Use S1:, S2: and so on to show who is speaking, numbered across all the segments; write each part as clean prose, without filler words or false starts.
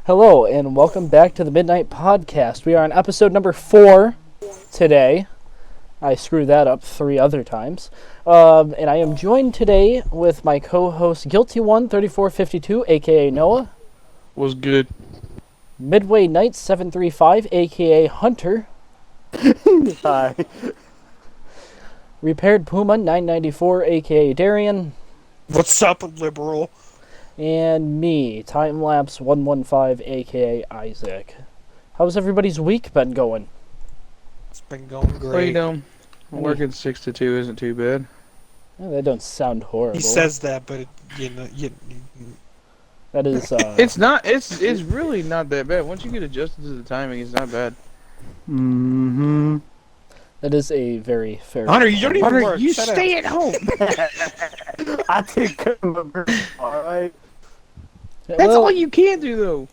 S1: Hello, and welcome back to the Midnight Podcast. We are on episode number 4 today. I screwed that up 3 other times. And I am joined today with my co-host Guilty13452, a.k.a. Noah.
S2: Was good.
S1: Midway Knight 735, a.k.a. Hunter.
S3: Hi.
S1: Repaired Puma 994, a.k.a. Darian.
S2: What's up, liberal?
S1: And me, Timelapse 115, a.k.a. Isaac. How's everybody's week been going?
S2: It's been going great.
S3: Well, you know, working 6 to 2 isn't too bad.
S1: Oh, that don't sound horrible.
S2: He says that, but
S1: That is,
S3: It's not. It's really not that bad. Once you get adjusted to the timing, it's not bad.
S1: Mm-hmm. That is a very fair...
S2: Hunter, you don't even
S3: Hunter,
S2: work.
S3: you
S2: Shut
S3: stay
S2: up.
S3: at home.
S4: I take care of my girl, alright?
S3: That's all you can do, though.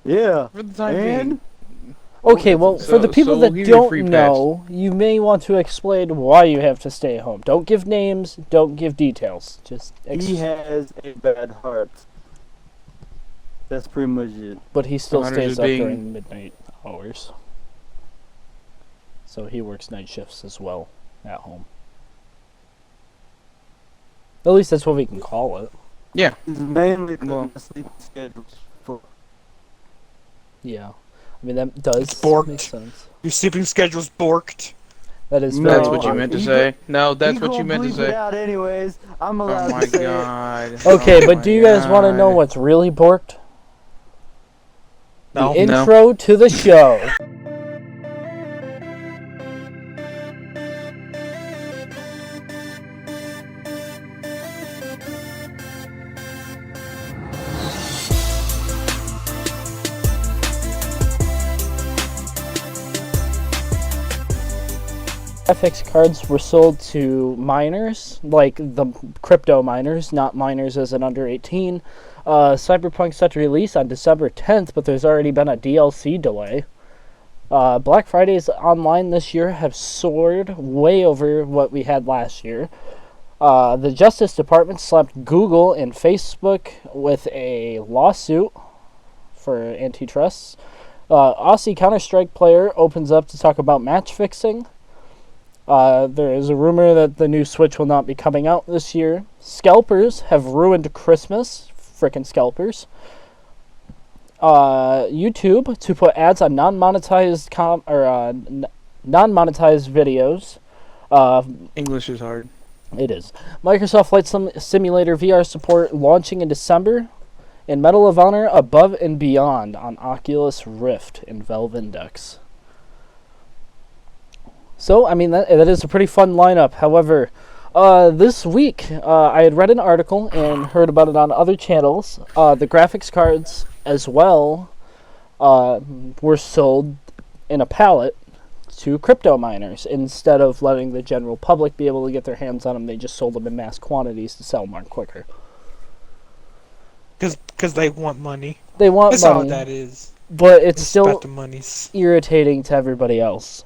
S4: Yeah.
S3: For the time
S4: And?
S3: being.
S1: Okay, well, for the people that
S3: here's your free
S1: don't
S3: pass.
S1: know, you may want to explain why you have to stay home. Don't give names, don't give details. Just
S4: He has a bad heart. That's pretty much it.
S1: But he still
S3: Hunter's
S1: stays
S3: just
S1: up
S3: being-
S1: during midnight hours. So he works night shifts as well at home. At least that's what we can call it.
S3: Yeah.
S4: It's mainly
S3: Well-
S4: the sleep schedules for...
S1: Yeah. I mean, that does
S2: Borked.
S1: make sense.
S2: Your sleeping schedule's borked.
S1: That is
S4: No,
S1: very
S3: That's what you meant to
S4: he
S3: say. No, that's
S4: He
S3: what you
S4: gonna
S3: meant to
S4: bleep it
S3: say.
S4: out anyways. I'm
S3: Oh
S4: allowed
S3: my
S4: to say it.
S3: god.
S1: Okay,
S3: Oh
S1: but
S3: my
S1: do you guys want to know
S3: God.
S1: what's really borked?
S2: No.
S1: The intro to the show. Graphics cards were sold to minors, like the crypto miners, not minors as an under 18. Cyberpunk's set to release on December 10th, but there's already been a DLC delay. Black Fridays online this year have soared way over what we had last year. The Justice Department slapped Google and Facebook with a lawsuit for antitrust. Aussie Counter-Strike player opens up to talk about match fixing. There is a rumor that the new Switch will not be coming out this year. Scalpers have ruined Christmas. Frickin' scalpers. YouTube to put ads on non-monetized non-monetized videos.
S3: English is hard.
S1: It is. Microsoft Flight Simulator VR support launching in December. And Medal of Honor Above and Beyond on Oculus Rift and Valve Index. So, I mean, that is a pretty fun lineup. However, this week, I had read an article and heard about it on other channels. The graphics cards, as well, were sold in a pallet to crypto miners. Instead of letting the general public be able to get their hands on them, they just sold them in mass quantities to sell more quicker.
S2: Because they want money.
S1: They want
S2: That's all
S1: money,
S2: that is.
S1: but it's
S2: It's
S1: still
S2: about the monies.
S1: irritating to everybody else.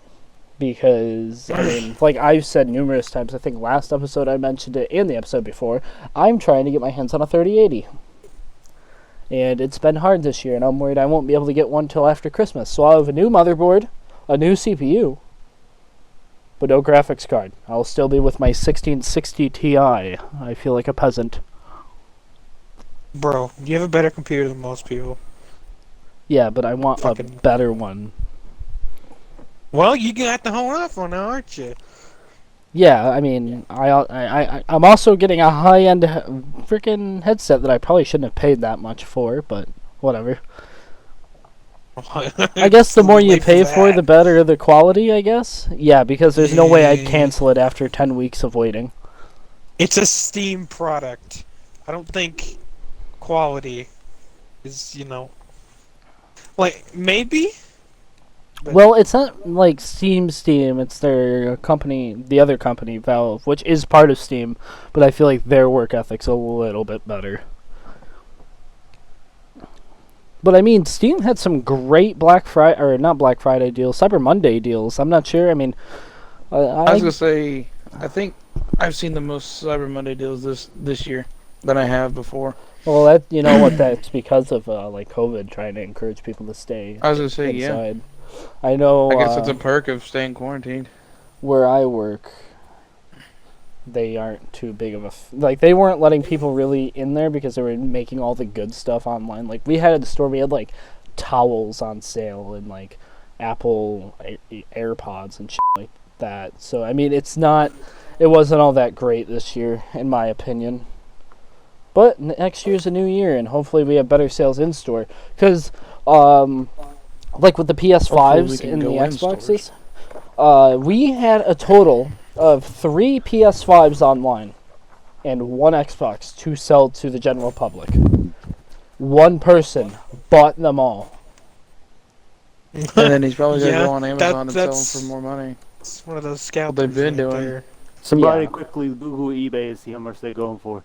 S1: Because, I mean, like I've said numerous times, I think last episode I mentioned it, and the episode before, I'm trying to get my hands on a 3080. And it's been hard this year, and I'm worried I won't be able to get one till after Christmas. So I'll have a new motherboard, a new CPU, but no graphics card. I'll still be with my 1660 Ti. I feel like a peasant.
S2: Bro, you have a better computer than most people.
S1: Yeah, but I want a
S2: Fucking-
S1: better one.
S2: Well, you got the whole off one now, aren't you?
S1: Yeah, I mean, I'm also getting a high-end freaking headset that I probably shouldn't have paid that much for, but whatever. I guess the more you
S2: Late
S1: pay for,
S2: that.
S1: the better the quality, I guess. Yeah, because there's no way I'd cancel it after 10 weeks of waiting.
S2: It's a Steam product. I don't think quality is, like, maybe? But-
S1: Well, it's not like Steam, it's their company, the other company, Valve, which is part of Steam, but I feel like their work ethic's a little bit better. But I mean, Steam had some great Black Friday, or not Black Friday deals, Cyber Monday deals. I'm not sure. I mean,
S3: I was gonna say, I think I've seen the most Cyber Monday deals this year than I have before.
S1: Well, that you know what? That's because of like COVID, trying to encourage people to stay
S3: I was gonna say, yeah.
S1: inside. I know.
S3: I guess that's a perk of staying quarantined.
S1: Where I work, they aren't too big of a like. They weren't letting people really in there because they were making all the good stuff online. Like we had at the store, we had like towels on sale and like Apple AirPods and shit like that. So I mean, it wasn't all that great this year, in my opinion. But next year's a new year, and hopefully we have better sales in store. Because, like with the PS5s and the Xboxes, we had a total of 3 PS5s online and 1 Xbox to sell to the general public. One person bought them all.
S3: And then he's probably gonna
S2: Yeah,
S3: go on Amazon and sell
S2: that's-
S3: them for more money.
S2: It's one of those scalpers.
S3: They've been
S2: right
S3: doing.
S2: there.
S4: Somebody
S1: Yeah.
S4: quickly Google eBay and see how much they're going for.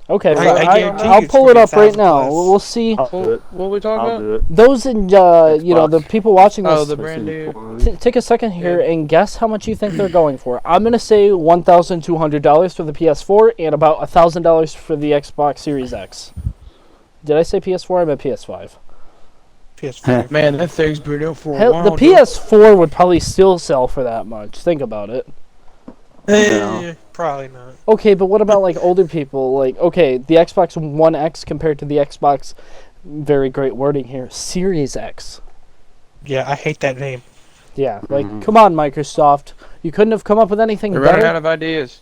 S1: Okay,
S2: I guarantee
S1: I'll
S2: you it's
S1: pull it up right
S2: 40,000
S1: now.
S2: plus.
S1: We'll see.
S4: I'll do it.
S3: What are we talking
S4: I'll
S3: about?
S4: do it.
S1: Those in, you know, the people watching
S3: Oh,
S1: this,
S3: the brand new.
S1: take a second here and guess how much you think they're going for. I'm going to say $1,200 for the PS4 and about $1,000 for the Xbox Series X. Did I say PS4? I meant PS5.
S2: PS5.
S3: Man, that thing's been out for a
S1: Hell,
S3: while.
S1: the
S3: dude.
S1: PS4 would probably still sell for that much. Think about it.
S2: Probably not.
S1: Okay, but what about like older people? Like, okay, the Xbox One X compared to the Xbox, very great wording here, Series X.
S2: Yeah, I hate that name.
S1: Yeah, like, come on, Microsoft. You couldn't have come up with anything
S3: They're running
S1: better?
S3: out of ideas.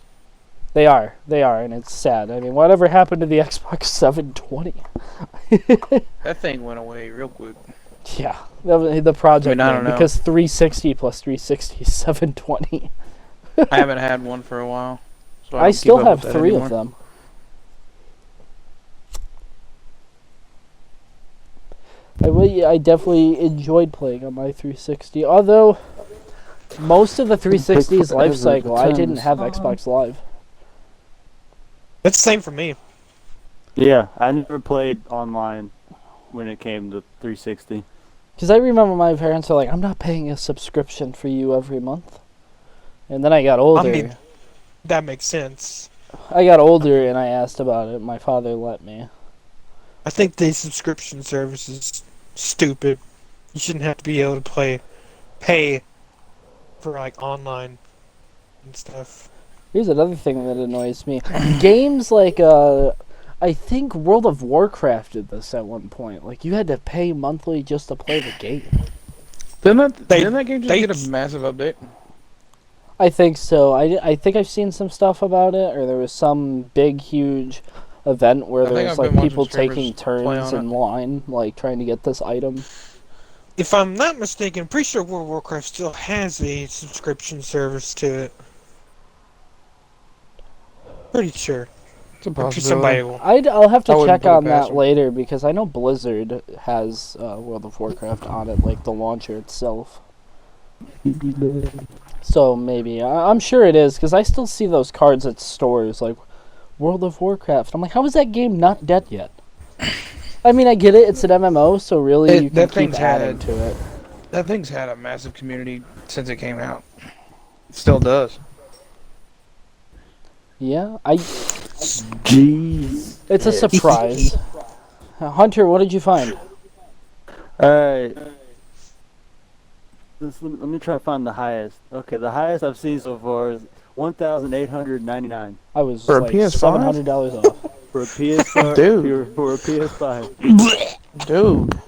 S1: They are, and it's sad. I mean, whatever happened to the Xbox 720?
S3: That thing went away real quick.
S1: Yeah, that was the project
S3: I
S1: name,
S3: don't know.
S1: because 360 plus 360 is 720.
S3: I haven't had one for a while. So
S1: I
S3: don't
S1: still
S3: keep up
S1: have
S3: with that
S1: 3
S3: anymore.
S1: of them. I definitely enjoyed playing on my 360, although most of the 360's life cycle, I didn't have Xbox Live.
S2: That's the same for me.
S4: Yeah, I never played online when it came to 360.
S1: Because I remember my parents were like, I'm not paying a subscription for you every month. And then I got older.
S2: I mean, that makes sense.
S1: I got older and I asked about it. My father let me.
S2: I think the subscription service is stupid. You shouldn't have to be able to pay for like online and stuff.
S1: Here's another thing that annoys me. Games like, I think World of Warcraft did this at one point. Like, you had to pay monthly just to play the game.
S3: Didn't that
S2: They-
S3: game just
S2: they-
S3: get a massive update?
S1: I think so. I think I've seen some stuff about it, or there was some big, huge event where
S3: I think
S1: there was
S3: I've
S1: like
S3: been watching
S1: people
S3: streamers
S1: taking
S3: play
S1: turns
S3: on
S1: in line, like trying to get this item.
S2: If I'm not mistaken, pretty sure World of Warcraft still has a subscription service to it. Pretty sure.
S3: It's a
S2: I'm sure somebody
S3: possibility.
S2: will.
S1: I'll have
S3: I
S1: to
S3: wouldn't
S1: check
S3: put it
S1: on that
S3: past 'em.
S1: later because I know Blizzard has World of Warcraft on it, like the launcher itself. So maybe I'm sure it is because I still see those cards at stores like World of Warcraft. I'm like, how is that game not dead yet? I mean, I get it; it's an MMO, so really you can
S3: that
S1: keep
S3: thing's
S1: adding
S3: had-
S1: to it.
S3: That thing's had a massive community since it came out. It still does.
S1: Yeah,
S4: Jeez.
S1: it's a surprise. Hunter, what did you find?
S4: Alright. Let me try to find the highest. Okay, the highest I've seen so far is 1,899
S1: I was
S3: For a
S1: like
S3: PS5?
S1: $700 off.
S4: for a PS5.
S3: Dude.
S4: For a PS5.
S3: Dude.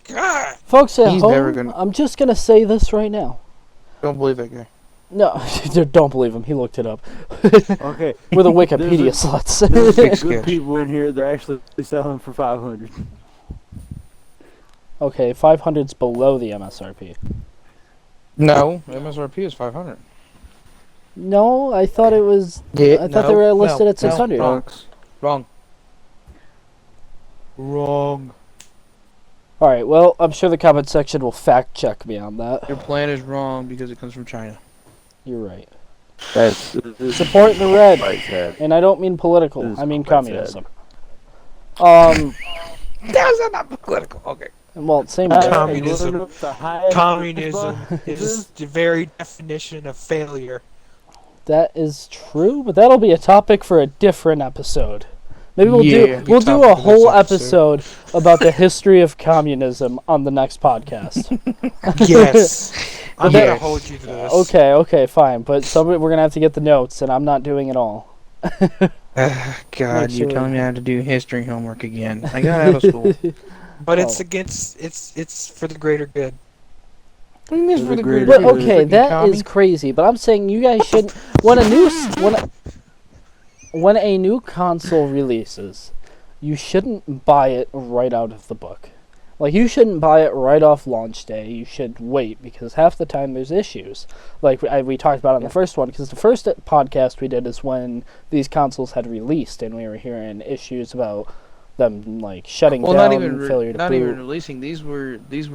S2: God.
S1: Folks at
S3: He's
S1: home,
S3: never gonna-
S1: I'm just gonna say this right now.
S3: Don't believe that guy.
S1: No, don't believe him. He looked it up.
S4: Okay.
S1: With a Wikipedia slots.
S4: There's
S3: Big
S4: some good
S3: sketch.
S4: people in here. They're actually selling for 500.
S1: Okay, 500's below the MSRP.
S3: No, MSRP is 500.
S1: No, I thought it was.
S3: Yeah,
S1: I thought they were listed at 600.
S3: Wrong. Wrong.
S1: All right. Well, I'm sure the comment section will fact check me on that.
S3: Your plan is wrong because it comes from China.
S1: You're right.
S4: That's
S1: Support the red,
S4: quite sad.
S1: and I don't mean political.
S4: This is
S1: I mean
S4: quite
S1: communism.
S3: That's not political. Okay.
S1: Well, same.
S2: Uh,
S1: thing.
S2: Communism.
S4: You wanna know what the highest
S2: Communism
S4: Xbox
S2: is the very definition of failure.
S1: That is true, but that'll be a topic for a different episode. Maybe we'll
S3: Yeah.
S1: do a
S2: Topic for this
S1: whole episode about the history of communism on the next podcast.
S2: Yes. I'm
S1: that-
S2: gonna hold you to this.
S1: Okay, fine. But we're gonna have to get the notes, and I'm not doing it all.
S3: God,
S1: Make
S3: you're
S1: sure-
S3: telling me I have to do history homework again. I got out of school.
S2: But
S1: Oh.
S2: it's for the greater good.
S3: What do you mean it's for the
S4: But,
S3: greater
S1: But
S3: good?
S1: okay,
S3: Freaking
S1: that
S3: commie?
S1: is crazy. But I'm saying you guys shouldn't. When a new console releases, you shouldn't buy it right out of the book. Like, you shouldn't buy it right off launch day. You should wait, because half the time there's issues. Like we talked about on the first one, because the first podcast we did is when these consoles had released, and we were hearing issues about them like shutting
S3: Well,
S1: down,
S3: not even
S1: failure to
S3: not
S1: boot.
S3: even releasing. These were
S2: beta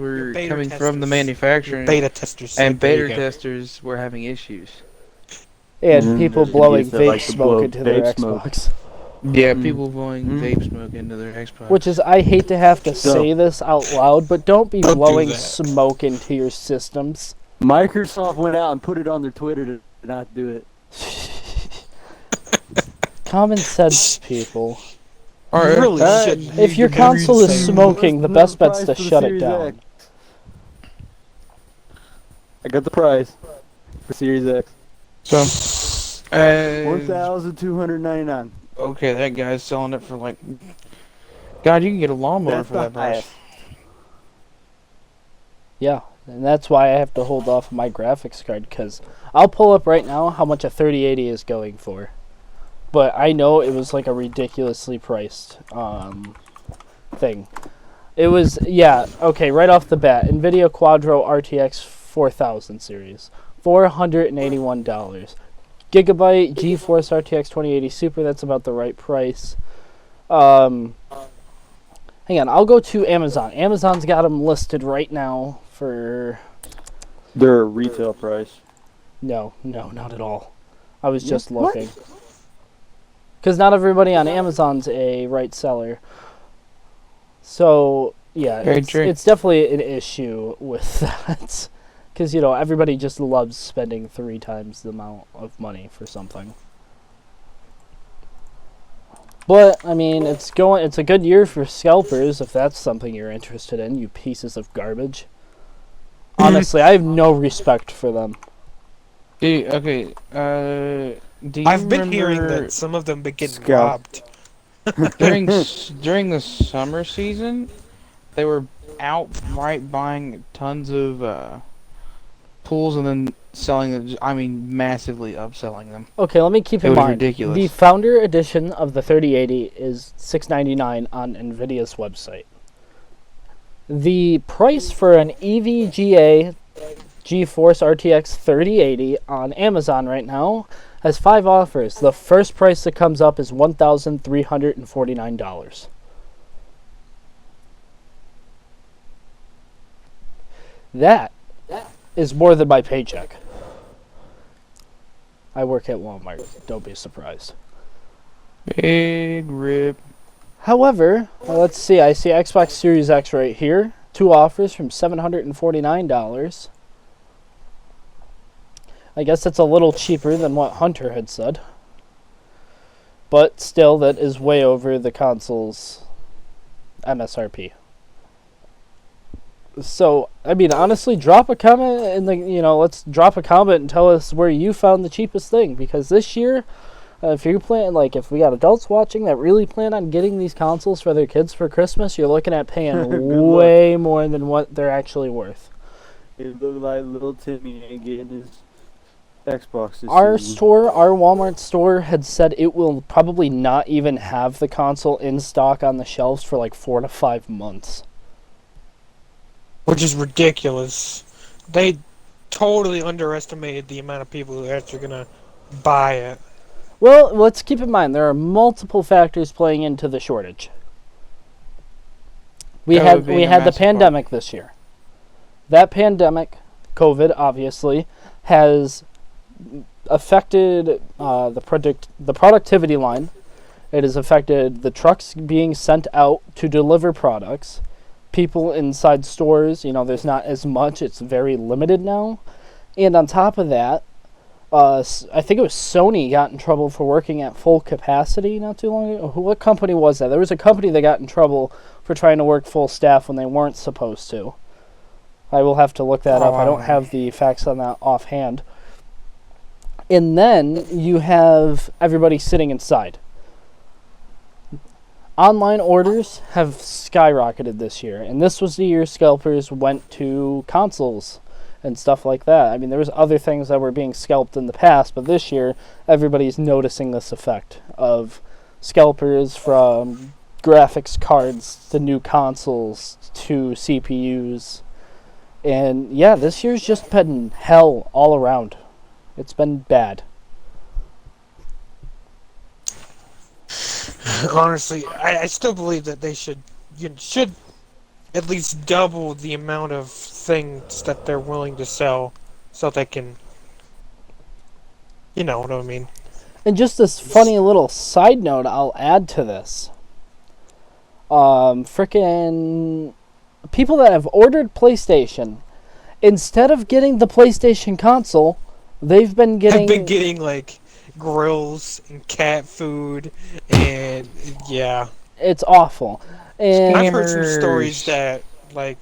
S3: coming from the
S2: testers.
S3: manufacturer,
S2: Beta testers.
S3: and
S2: there you
S3: beta
S2: go.
S3: testers were having issues.
S1: And
S4: Mhm.
S1: people
S4: There's
S1: blowing
S4: idiots that
S1: vape
S4: like to
S1: smoke
S4: blow
S1: into their
S4: vape smoke.
S1: Xbox.
S3: Yeah,
S4: Mm.
S3: people blowing
S4: Mm.
S3: vape smoke into their Xbox.
S1: Which is, I hate to have to
S4: So-
S1: say this out loud, but don't be
S2: Don't do
S1: blowing
S2: that.
S1: smoke into your systems.
S4: Microsoft went out and put it on their Twitter to not do it.
S1: Common sense, people.
S2: You
S3: Alright,
S2: really
S4: uh,
S2: shouldn't.
S1: If your
S2: You
S1: console
S2: really
S1: is
S2: shouldn't.
S1: smoking, the
S4: What's
S1: best bet's to
S4: price for the
S1: shut it
S4: Series
S1: down.
S4: X? I got the price for Series X.
S3: so
S4: 1,299.
S3: okay, that guy's selling it for like. God, you can get a lawnmower
S4: That's
S3: for
S4: the
S3: that price.
S4: highest.
S1: Yeah, and that's why I have to hold off my graphics card, because I'll pull up right now how much a 3080 is going for. But I know it was like a ridiculously priced thing. It was, yeah, okay, right off the bat, NVIDIA Quadro RTX 4000 series, $481. Gigabyte GeForce RTX 2080 Super, that's about the right price. Hang on, I'll go to Amazon. Amazon's got them listed right now for...
S4: Their retail price.
S1: No, not at all. I was just
S4: What?
S1: looking. Because not everybody on Amazon's a right seller. So, yeah,
S3: Very true.
S1: it's definitely an issue with that. Because, you know, everybody just loves spending 3 times the amount of money for something. But, I mean, it's a good year for scalpers, if that's something you're interested in, you pieces of garbage. Honestly, I have no respect for them.
S3: Do you
S2: I've been hearing
S3: remember
S2: that some of them been getting
S4: Scout.
S2: robbed.
S3: during during the summer season, they were outright buying tons of pools and then selling them. I mean, massively upselling them.
S1: Okay, let me keep
S3: It
S1: in
S3: was
S1: mind.
S3: ridiculous.
S1: The founder edition of the 3080 is $699 on NVIDIA's website. The price for an EVGA GeForce RTX 3080 on Amazon right now has 5 offers. The first price that comes up is $1,349. That is more than my paycheck. I work at Walmart. Don't be surprised.
S3: Big rip.
S1: However, let's see. I see Xbox Series X right here. 2 offers from $749. I guess that's a little cheaper than what Hunter had said. But still, that is way over the console's MSRP. So, I mean, honestly, drop a comment in the, let's drop a comment and tell us where you found the cheapest thing. Because this year, if you're playing, if we got adults watching that really plan on getting these consoles for their kids for Christmas, you're looking at paying way more than what they're actually worth.
S4: It looked like little Timmy ain't getting his Xbox this
S1: Our
S4: season.
S1: store, our Walmart store, had said it will probably not even have the console in stock on the shelves for like 4 to 5 months.
S2: Which is ridiculous. They totally underestimated the amount of people who are actually gonna buy it.
S1: Well, let's keep in mind there are multiple factors playing into the shortage. We
S3: COVID
S1: had
S3: being
S1: we
S3: a
S1: had the
S3: massive part.
S1: pandemic this year. That pandemic, COVID, obviously, has affected the productivity line. It has affected the trucks being sent out to deliver products. People inside stores, there's not as much. It's very limited now. And on top of that, I think it was Sony got in trouble for working at full capacity not too long ago. What company was that? There was a company that got in trouble for trying to work full staff when they weren't supposed to. I will have to look that up. I don't have the facts on that offhand. And then you have everybody sitting inside. Online orders have skyrocketed this year, and this was the year scalpers went to consoles and stuff like that. I mean, there was other things that were being scalped in the past, but this year everybody's noticing this effect of scalpers from graphics cards to new consoles to CPUs. And yeah, this year's just been hell all around. It's been bad.
S2: Honestly, I still believe that they should at least double the amount of things that they're willing to sell, so they can, you know what I mean.
S1: And just this funny little side note I'll add to this. Frickin' people that have ordered PlayStation, instead of getting the PlayStation console, they've been getting...
S2: I've been getting, like, grills and cat food, and, yeah.
S1: It's awful. And
S2: I've heard some stories that, like...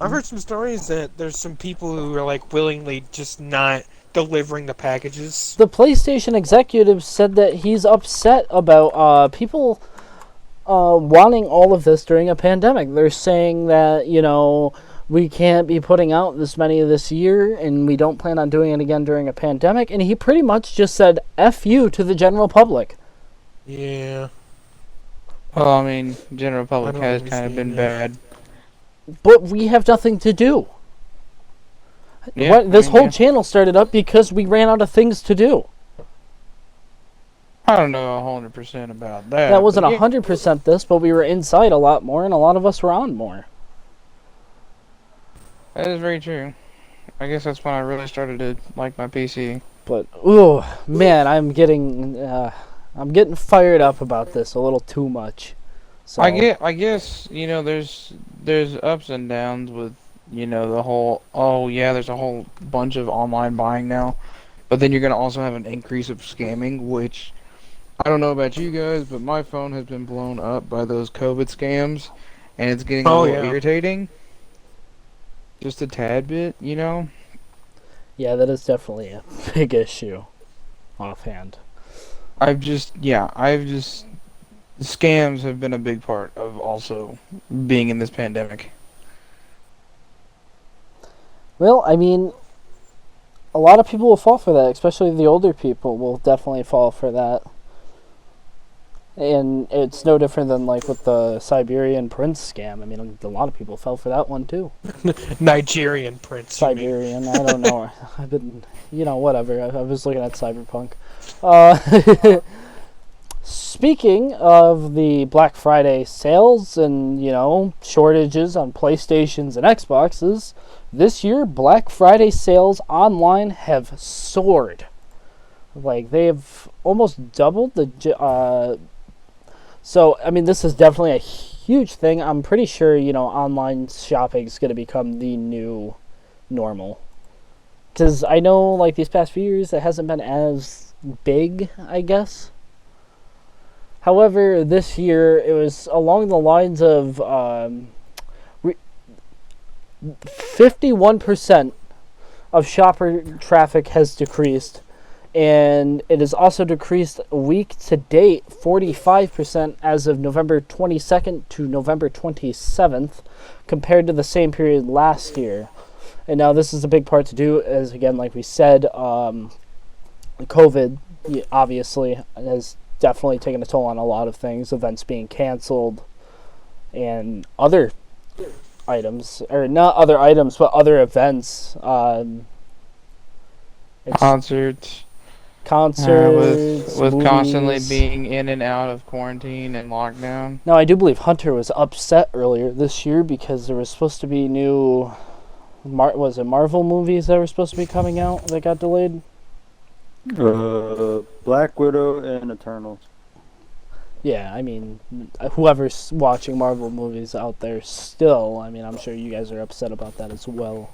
S2: I've heard some stories that there's some people who are, like, willingly just not delivering the packages.
S1: the PlayStation executive said that he's upset about people wanting all of this during a pandemic. They're saying that, you know, we can't be putting out this many this year, and we don't plan on doing it again during a pandemic. And he pretty much just said F you to the general public.
S2: Yeah.
S3: Well, I mean, general public
S2: I don't
S3: has kind of been
S2: understand
S3: bad.
S1: But we have nothing to do.
S3: Yeah,
S1: This whole channel started up because we ran out of things to do.
S3: I don't know 100% about that.
S1: That wasn't
S3: but yeah.
S1: 100% this, but we were inside a lot more, and a lot of us were on more.
S3: That is very true. I guess that's when I really started to like my PC.
S1: But ooh, man, I'm getting fired up about this a little too much. So
S3: I guess you know there's ups and downs with you know the whole there's a whole bunch of online buying now, but then you're gonna also have an increase of scamming, which I don't know about you guys, but my phone has been blown up by those COVID scams, and it's getting a little irritating. Just a tad bit, you know.
S1: yeah, that is definitely a big issue. Offhand,
S3: scams have been a big part of also being in this pandemic.
S1: well, I mean, a lot of people will fall for that, especially the older people will definitely fall for that. And it's no different than like with the Siberian prince scam. I mean, a lot of people fell for that one too.
S2: Nigerian prince.
S1: Siberian, I don't know. I've been, whatever. I was looking at Cyberpunk. Speaking of the Black Friday sales and, shortages on PlayStations and Xboxes, this year Black Friday sales online have soared. Like, they've almost doubled the... So, I mean, this is definitely a huge thing. I'm pretty sure, online shopping is going to become the new normal. Because I know, like, these past few years, it hasn't been as big, I guess. However, this year, it was along the lines of 51% of shopper traffic has decreased. And it has also decreased week to date 45% as of November 22nd to November 27th compared to the same period last year. And now this is a big part to do, as again, like we said, COVID obviously has definitely taken a toll on a lot of things, events being canceled and other items, or not other items, but other events. Concerts,
S3: with
S1: movies.
S3: constantly being in and out of quarantine and lockdown.
S1: Now, I do believe Hunter was upset earlier this year because there was supposed to be new, Marvel movies that were supposed to be coming out that got delayed?
S4: Black Widow and Eternals.
S1: Yeah, I mean, whoever's watching Marvel movies out there still, I mean, I'm sure you guys are upset about that as well.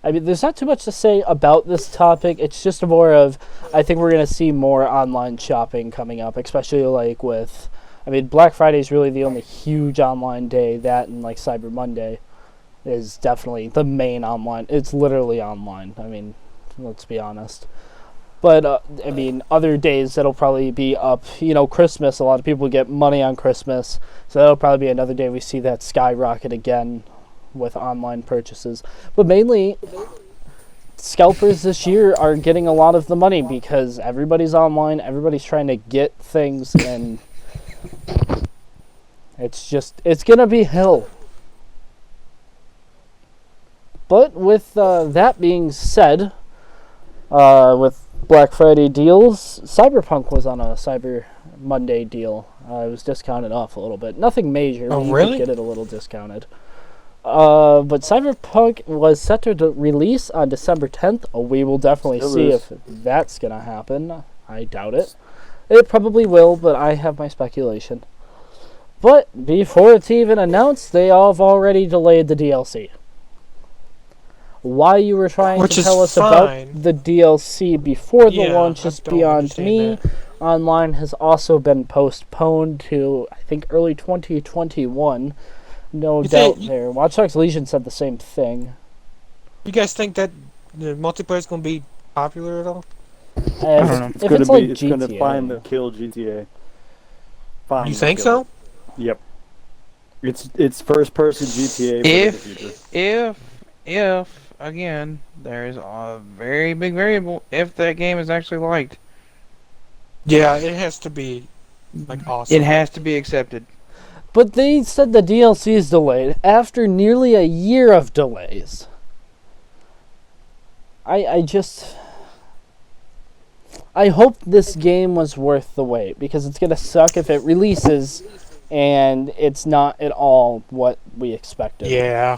S1: I mean, there's not too much to say about this topic. It's just more of, I think we're going to see more online shopping coming up, especially like with, I mean, Black Friday is really the only huge online day. That and like Cyber Monday is definitely the main online. It's literally online. I mean, let's be honest. But, I mean, other days that'll probably be up. You know, Christmas, a lot of people get money on Christmas. So that'll probably be another day we see that skyrocket again with online purchases. But mainly, scalpers this year are getting a lot of the money because everybody's online. Everybody's trying to get things. And it's going to be hell. But with that being said, with Black Friday deals, Cyberpunk was on a Cyber Monday deal. It was discounted off a little bit. Nothing major.
S2: Oh,
S1: You
S2: really?
S1: could get it a little discounted. But Cyberpunk was set to release on December 10th. We will definitely see if that's going to happen. I doubt it. It probably will, but I have my speculation. But before it's even announced, they all have already delayed the DLC. Why you were trying
S2: Which
S1: to
S2: is
S1: tell us
S2: fine.
S1: about the DLC before the
S2: Yeah,
S1: launch
S2: I
S1: is
S2: don't
S1: beyond
S2: understand
S1: me.
S2: that.
S1: Online has also been postponed to, I think, early 2021. No
S2: You
S1: doubt
S2: think-
S1: there. Watch Dogs Legion said the same thing.
S2: You guys think that the multiplayer is going to be popular at all?
S1: If,
S3: don't know.
S4: It's
S1: if
S4: gonna
S1: it's
S4: be.
S1: like
S4: It's
S1: GTA,
S4: gonna finally kill GTA. Finally
S2: You think
S4: kill
S2: so?
S4: it. Yep. It's first person GTA for the future.
S3: If again, there is a very big variable if that game is actually liked.
S2: Yeah, it has to be like awesome.
S3: It has to be accepted.
S1: But they said the DLC is delayed after nearly a year of delays. I hope this game was worth the wait, because it's gonna suck if it releases and it's not at all what we expected.
S2: Yeah.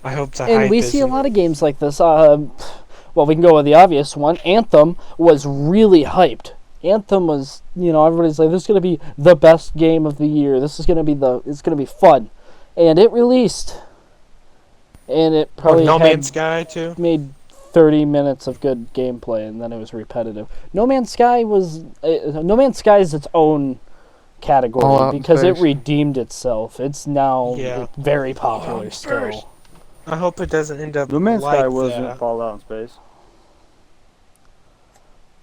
S2: I hope the
S1: And
S2: hype
S1: we see a
S2: isn't-
S1: lot of games like this. Well, we can go with the obvious one. Anthem was really hyped. Anthem was, everybody's like, this is going to be the best game of the year. This is going to be it's going to be fun. And it released. And it probably
S2: No
S1: had
S2: Man's Sky too.
S1: made 30 minutes of good gameplay, and then it was repetitive. No Man's Sky is its own category
S3: Fallout
S1: because it
S3: space.
S1: redeemed itself. It's now
S2: Yeah.
S1: very popular still.
S2: I hope it doesn't end up
S4: No Man's
S2: like
S4: Sky wasn't
S2: that.
S4: Fallout in space.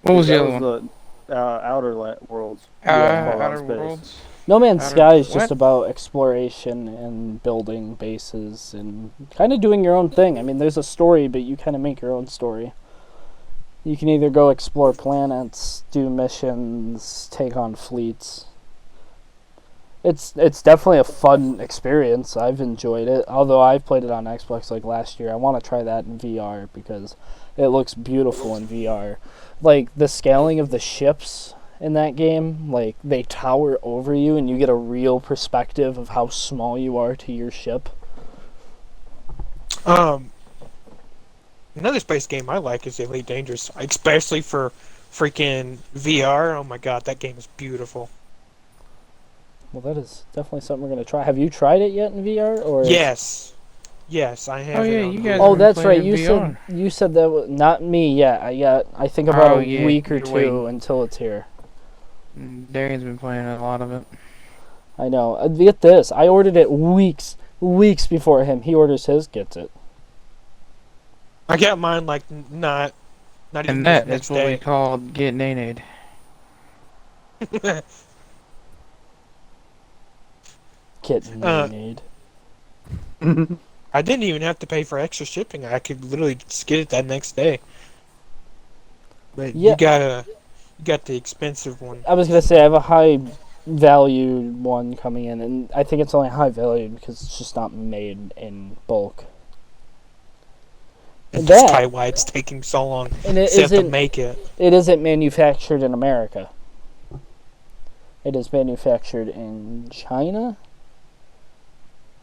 S3: What was the
S4: That
S3: other one?
S4: The Outer Worlds.
S3: Outer
S4: Fallout in space.
S3: Worlds.
S1: No Man's
S3: Outer-
S1: Sky is just
S3: what?
S1: about exploration and building bases and kind of doing your own thing. I mean, there's a story, but you kind of make your own story. You can either go explore planets, do missions, take on fleets. It's definitely a fun experience. I've enjoyed it. Although I've played it on Xbox like last year. I want to try that in VR because it looks beautiful in VR. Like the scaling of the ships in that game, like they tower over you and you get a real perspective of how small you are to your ship.
S2: Another space game I like is Elite Dangerous, especially for freaking VR. Oh my god, that game is beautiful.
S1: Well, that is definitely something we're going to try. Have you tried it yet in VR? Or
S2: Yes, I have.
S3: Oh,
S2: it
S3: yeah,
S2: on
S3: you
S2: VR.
S3: guys
S1: Oh,
S3: I've
S1: that's
S3: been
S1: right.
S3: playing
S1: You said that was not me yet. I think
S3: Oh,
S1: about a
S3: yeah,
S1: week or
S3: you're
S1: two
S3: waiting.
S1: until it's here.
S3: Darian's been playing a lot of it.
S1: I know. Get this. I ordered it weeks before him. He orders his, gets it.
S2: I got mine like not even
S3: And
S2: the
S3: that
S2: next
S3: is what we
S2: day.
S3: call getting aid.
S1: Kitten
S2: Uh,
S1: need.
S2: I didn't even have to pay for extra shipping. I could literally just get it that next day. But
S1: Yeah.
S2: you got the expensive one.
S1: I was gonna say I have a high valued one coming in, and I think it's only high valued because it's just not made in bulk.
S2: And
S1: That-
S2: that's probably why it's taking so long.
S1: And it
S2: They have to
S1: isn't.
S2: make it.
S1: It isn't manufactured in America. It is manufactured in China.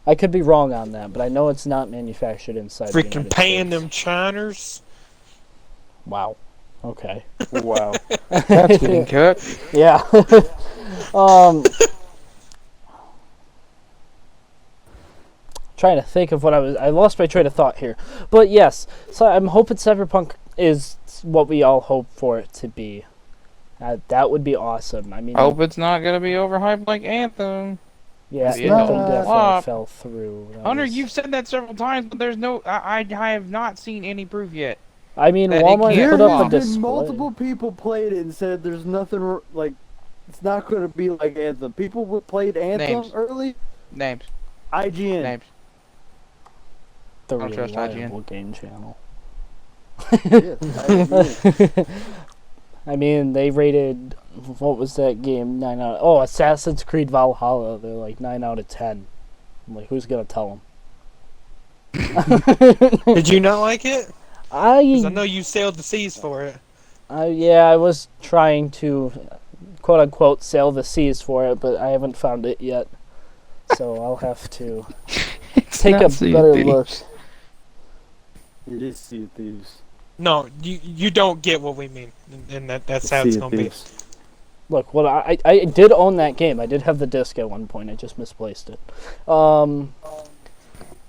S1: I could be wrong on that, but I know it's not manufactured inside the
S2: Freaking
S1: United
S2: paying
S1: States.
S2: them Chiners.
S1: Wow. Okay.
S4: Wow.
S3: That's getting cut.
S1: Yeah. trying to think of what I lost my train of thought here. But yes, so I'm hoping Cyberpunk is what we all hope for it to be. That would be awesome. I mean,
S3: Hope it's not gonna be overhyped like Anthem.
S1: yeah,
S3: It's
S1: Anthem
S3: not.
S1: definitely fell through.
S3: Hunter, you've said that several times, but there's no. I have not seen any proof yet.
S1: I mean,
S3: that it
S1: Walmart
S3: can't
S1: put up
S3: flop.
S1: a display.
S4: Multiple people played it and said there's nothing like. It's not going to be like Anthem. People who played Anthem
S3: Names.
S4: early.
S3: Names.
S4: IGN.
S3: Names.
S1: The
S3: I don't trust
S1: reliable game channel.
S4: Yes, IGN.
S1: I mean, they rated, what was that game? 9 out. Oh, Assassin's Creed Valhalla. They're like 9 out of 10. I'm like, who's gonna tell them?
S2: Did you not like it? 'Cause I know you sailed the seas for it.
S1: Yeah, I was trying to, quote unquote, sail the seas for it, but I haven't found it yet. So I'll have to take a better look.
S4: It is Sea of Thieves.
S2: No, you don't get what we mean, and that's how it's
S4: Sea of
S2: gonna be.
S4: Thieves.
S1: Look, what I did own that game. I did have the disc at one point. I just misplaced it.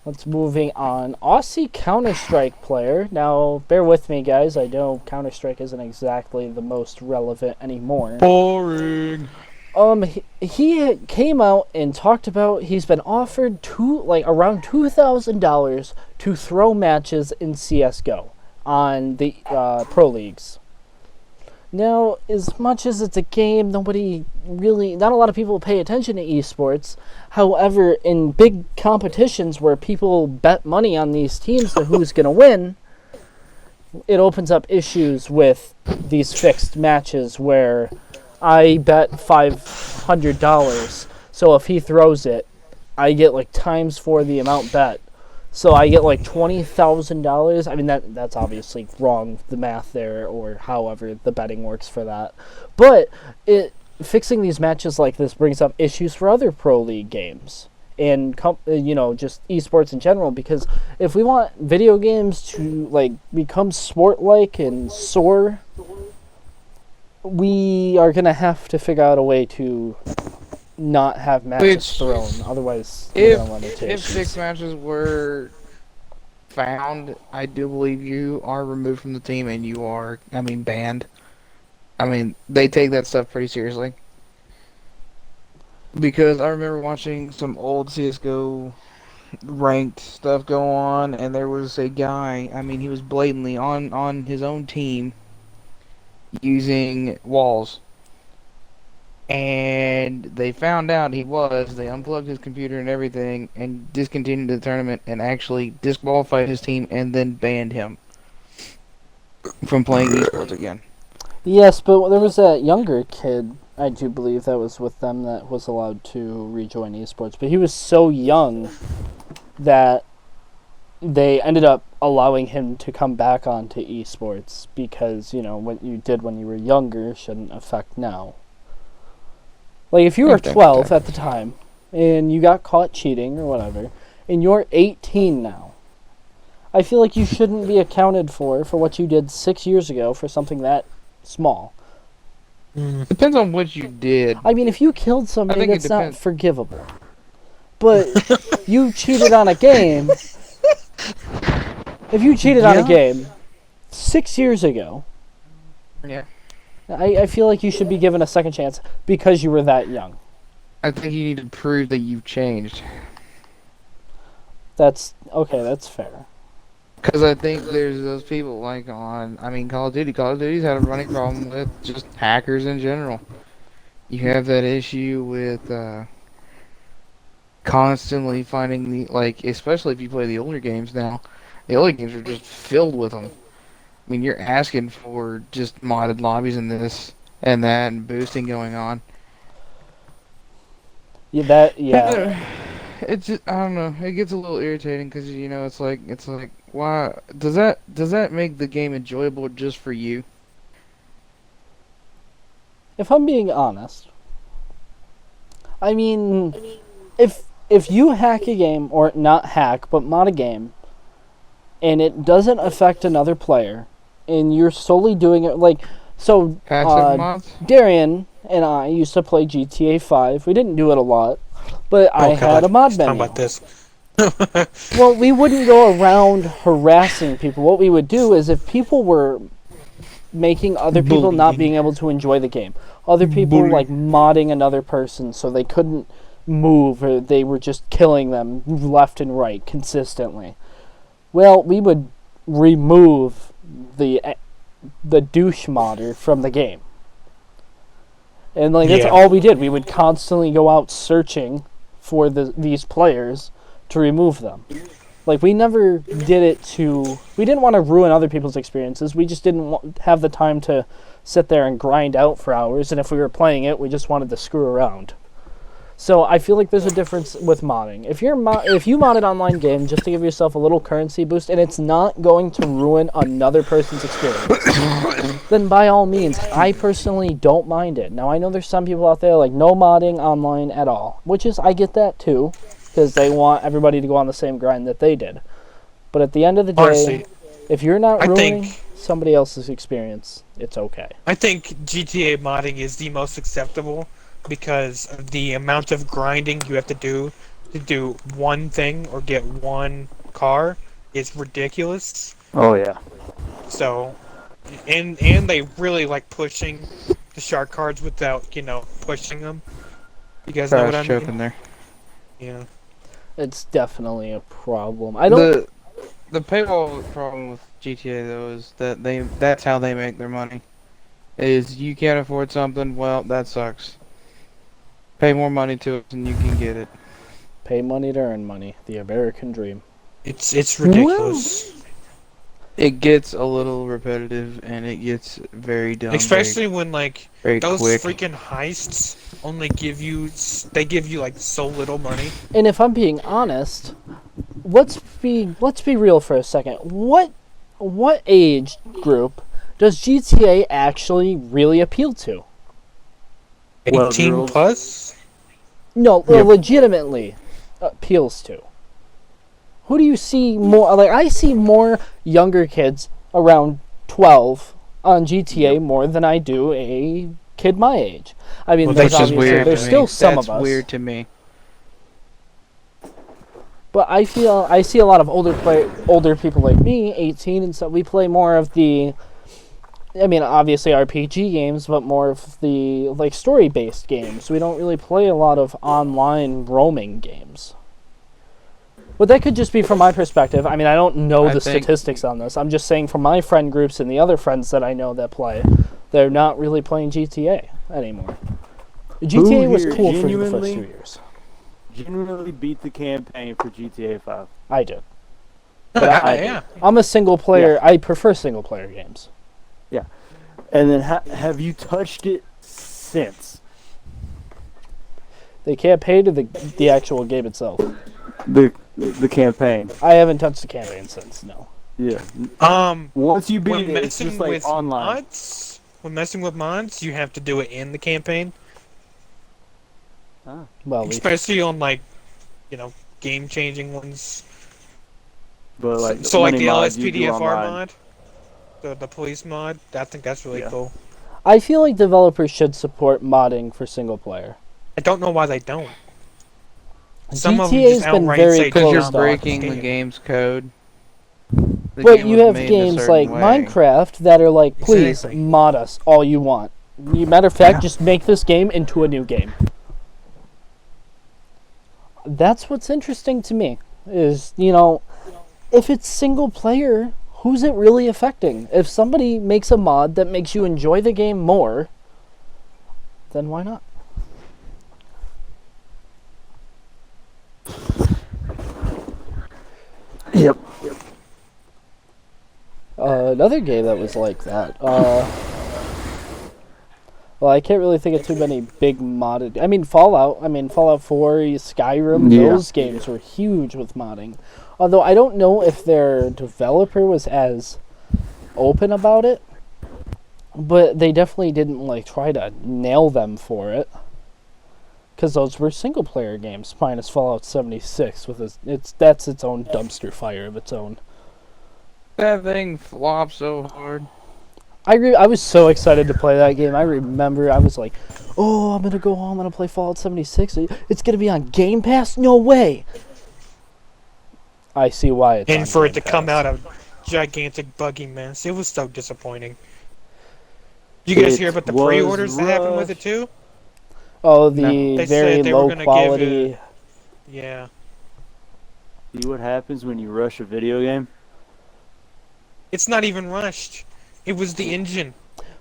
S1: Let's moving on. Aussie Counter-Strike player. Now, bear with me, guys. I know Counter-Strike isn't exactly the most relevant anymore.
S3: Boring.
S1: He came out and talked about he's been offered around $2,000 to throw matches in CS:GO on the pro leagues. Now, as much as it's a game, not a lot of people pay attention to esports. However, in big competitions where people bet money on these teams to who's going to win, it opens up issues with these fixed matches where I bet $500, so if he throws it, I get like times for the amount bet. So I get like $20,000. I mean, that's obviously wrong, the math there, or however the betting works for that. But fixing these matches like this brings up issues for other pro league games and just esports in general. Because if we want video games to like become sport-like and soar, we are gonna have to figure out a way to not have matches thrown. Otherwise, we're gonna run into
S3: if
S1: issues.
S3: 6 matches were found, I do believe you are removed from the team and you are, banned. They take that stuff pretty seriously. Because I remember watching some old CSGO ranked stuff go on, and there was a guy, he was blatantly on his own team using walls. And they found out they unplugged his computer and everything and discontinued the tournament and actually disqualified his team and then banned him from playing esports again.
S1: Yes, but there was that younger kid, I do believe, that was with them that was allowed to rejoin esports. But he was so young that they ended up allowing him to come back onto esports because, what you did when you were younger shouldn't affect now. Like, if you were 12 at the time, and you got caught cheating or whatever, and you're 18 now, I feel like you shouldn't be accounted for what you did 6 years ago for something that small.
S3: Depends on what you did.
S1: I mean, if you killed somebody,
S3: think it
S1: that's not
S3: depends.
S1: forgivable. But you cheated on a game. If you cheated on a game 6 years ago,
S3: Yeah.
S1: I feel like you should be given a second chance because you were that young.
S3: I think you need to prove that you've changed.
S1: That's fair.
S3: Because I think there's those people like Call of Duty. Call of Duty's had a running problem with just hackers in general. You have that issue with constantly finding especially if you play the older games now, the older games are just filled with them. You're asking for just modded lobbies and this and that and boosting going on.
S1: Yeah.
S3: It's just, I don't know. It gets a little irritating because it's like why does that make the game enjoyable just for you?
S1: If I'm being honest, I mean, if you hack a game, or not hack, but mod a game, and it doesn't affect another player, and you're solely doing it
S3: Passive mods?
S1: Darian and I used to play GTA 5. We didn't do it a lot, but I had a mod
S2: Talking
S1: menu.
S2: about this.
S1: Well, we wouldn't go around harassing people. What we would do is if people were making other people not being able to enjoy the game, other people like modding another person so they couldn't move, or they were just killing them left and right consistently. Well, we would remove the douche modder from the game. And like that's all we did. We would constantly go out searching for these players to remove them. Like we never did it to. We didn't want to ruin other people's experiences. We just didn't have the time to sit there and grind out for hours. And if we were playing it, we just wanted to screw around. So I feel like there's a difference with modding. If you mod an online game just to give yourself a little currency boost, and it's not going to ruin another person's experience, then by all means, I personally don't mind it. Now I know there's some people out there like no modding online at all, which is I get that too, because they want everybody to go on the same grind that they did. But at the end of the day, honestly, if you're not ruining somebody else's experience, it's okay.
S2: I think GTA modding is the most acceptable, because of the amount of grinding you have to do one thing or get one car is ridiculous.
S4: Oh yeah.
S2: So, and they really like pushing the shark cards without, pushing them. You guys know what I mean?
S3: There.
S2: Yeah.
S1: It's definitely a problem. I don't.
S3: The paywall problem with GTA though is that that's how they make their money. Is you can't afford something, well, that sucks. Pay more money to it and you can get it.
S1: Pay money to earn money. The American dream.
S2: It's ridiculous.
S3: It gets a little repetitive and it gets very dumb.
S2: Especially when
S3: very
S2: those
S3: quick.
S2: freaking heists only give you like so little money.
S1: And if I'm being honest, let's be real for a second. What age group does GTA actually really appeal to?
S2: 18 plus?
S1: No, legitimately appeals to. Who do you see more? Like, I see more younger kids around 12 on GTA more than I do a kid my age. I mean,
S3: That's just weird.
S1: There's still some of us.
S3: That's weird to me.
S1: But I see a lot of older people like me, 18 and stuff. We play more of the, I mean, obviously RPG games, but more of the like story-based games. We don't really play a lot of online roaming games. But that could just be from my perspective. I mean, I don't know the statistics on this. I'm just saying from my friend groups and the other friends that I know that play, they're not really playing GTA anymore. GTA was cool for the first 2 years.
S4: Genuinely beat the campaign for GTA 5.
S1: I did. But I'm a single player. Yeah. I prefer single player games.
S4: Yeah. And then have you touched it since?
S1: The campaign or the actual game itself?
S4: The campaign.
S1: I haven't touched the campaign since, no.
S4: Yeah. Once you beat it, it's just like online.
S2: When messing with mods, you have to do it in the campaign.
S4: Ah.
S1: Well,
S2: especially on game-changing ones.
S4: But like
S2: the LSPDFR mod, the police mod, I think that's really cool.
S1: I feel like developers should support modding for single player.
S2: I don't know why they don't.
S1: GTA's been very
S3: because you're breaking the game's code.
S1: But you have games like Minecraft that are like, please mod us all you want. Matter of fact, just make this game into a new game. That's what's interesting to me, is, if it's single player, who's it really affecting? If somebody makes a mod that makes you enjoy the game more, then why not?
S4: Yep.
S1: Another game that was like that. Well, I can't really think of too many big modded. I mean, Fallout 4, Skyrim, those games were huge with modding. Although I don't know if their developer was as open about it, but they definitely didn't try to nail them for it. Because those were single player games, minus Fallout 76 with that's its own dumpster fire of its own.
S3: That thing flopped so hard.
S1: I was so excited to play that game. I remember I was like, "Oh, I'm gonna go home. I'm gonna play Fallout 76. It's gonna be on Game Pass? No way!" I see why it's
S2: And
S1: on
S2: for it
S1: Game
S2: to come
S1: Pass.
S2: out a gigantic buggy mess. It was so disappointing. You guys hear about the pre-orders that happened with it too?
S1: Oh,
S3: No.
S1: the
S2: They
S1: very
S2: said they were
S1: low
S2: gonna
S1: quality.
S2: Yeah.
S4: See what happens when you rush a video game?
S2: It's not even rushed. It was the engine.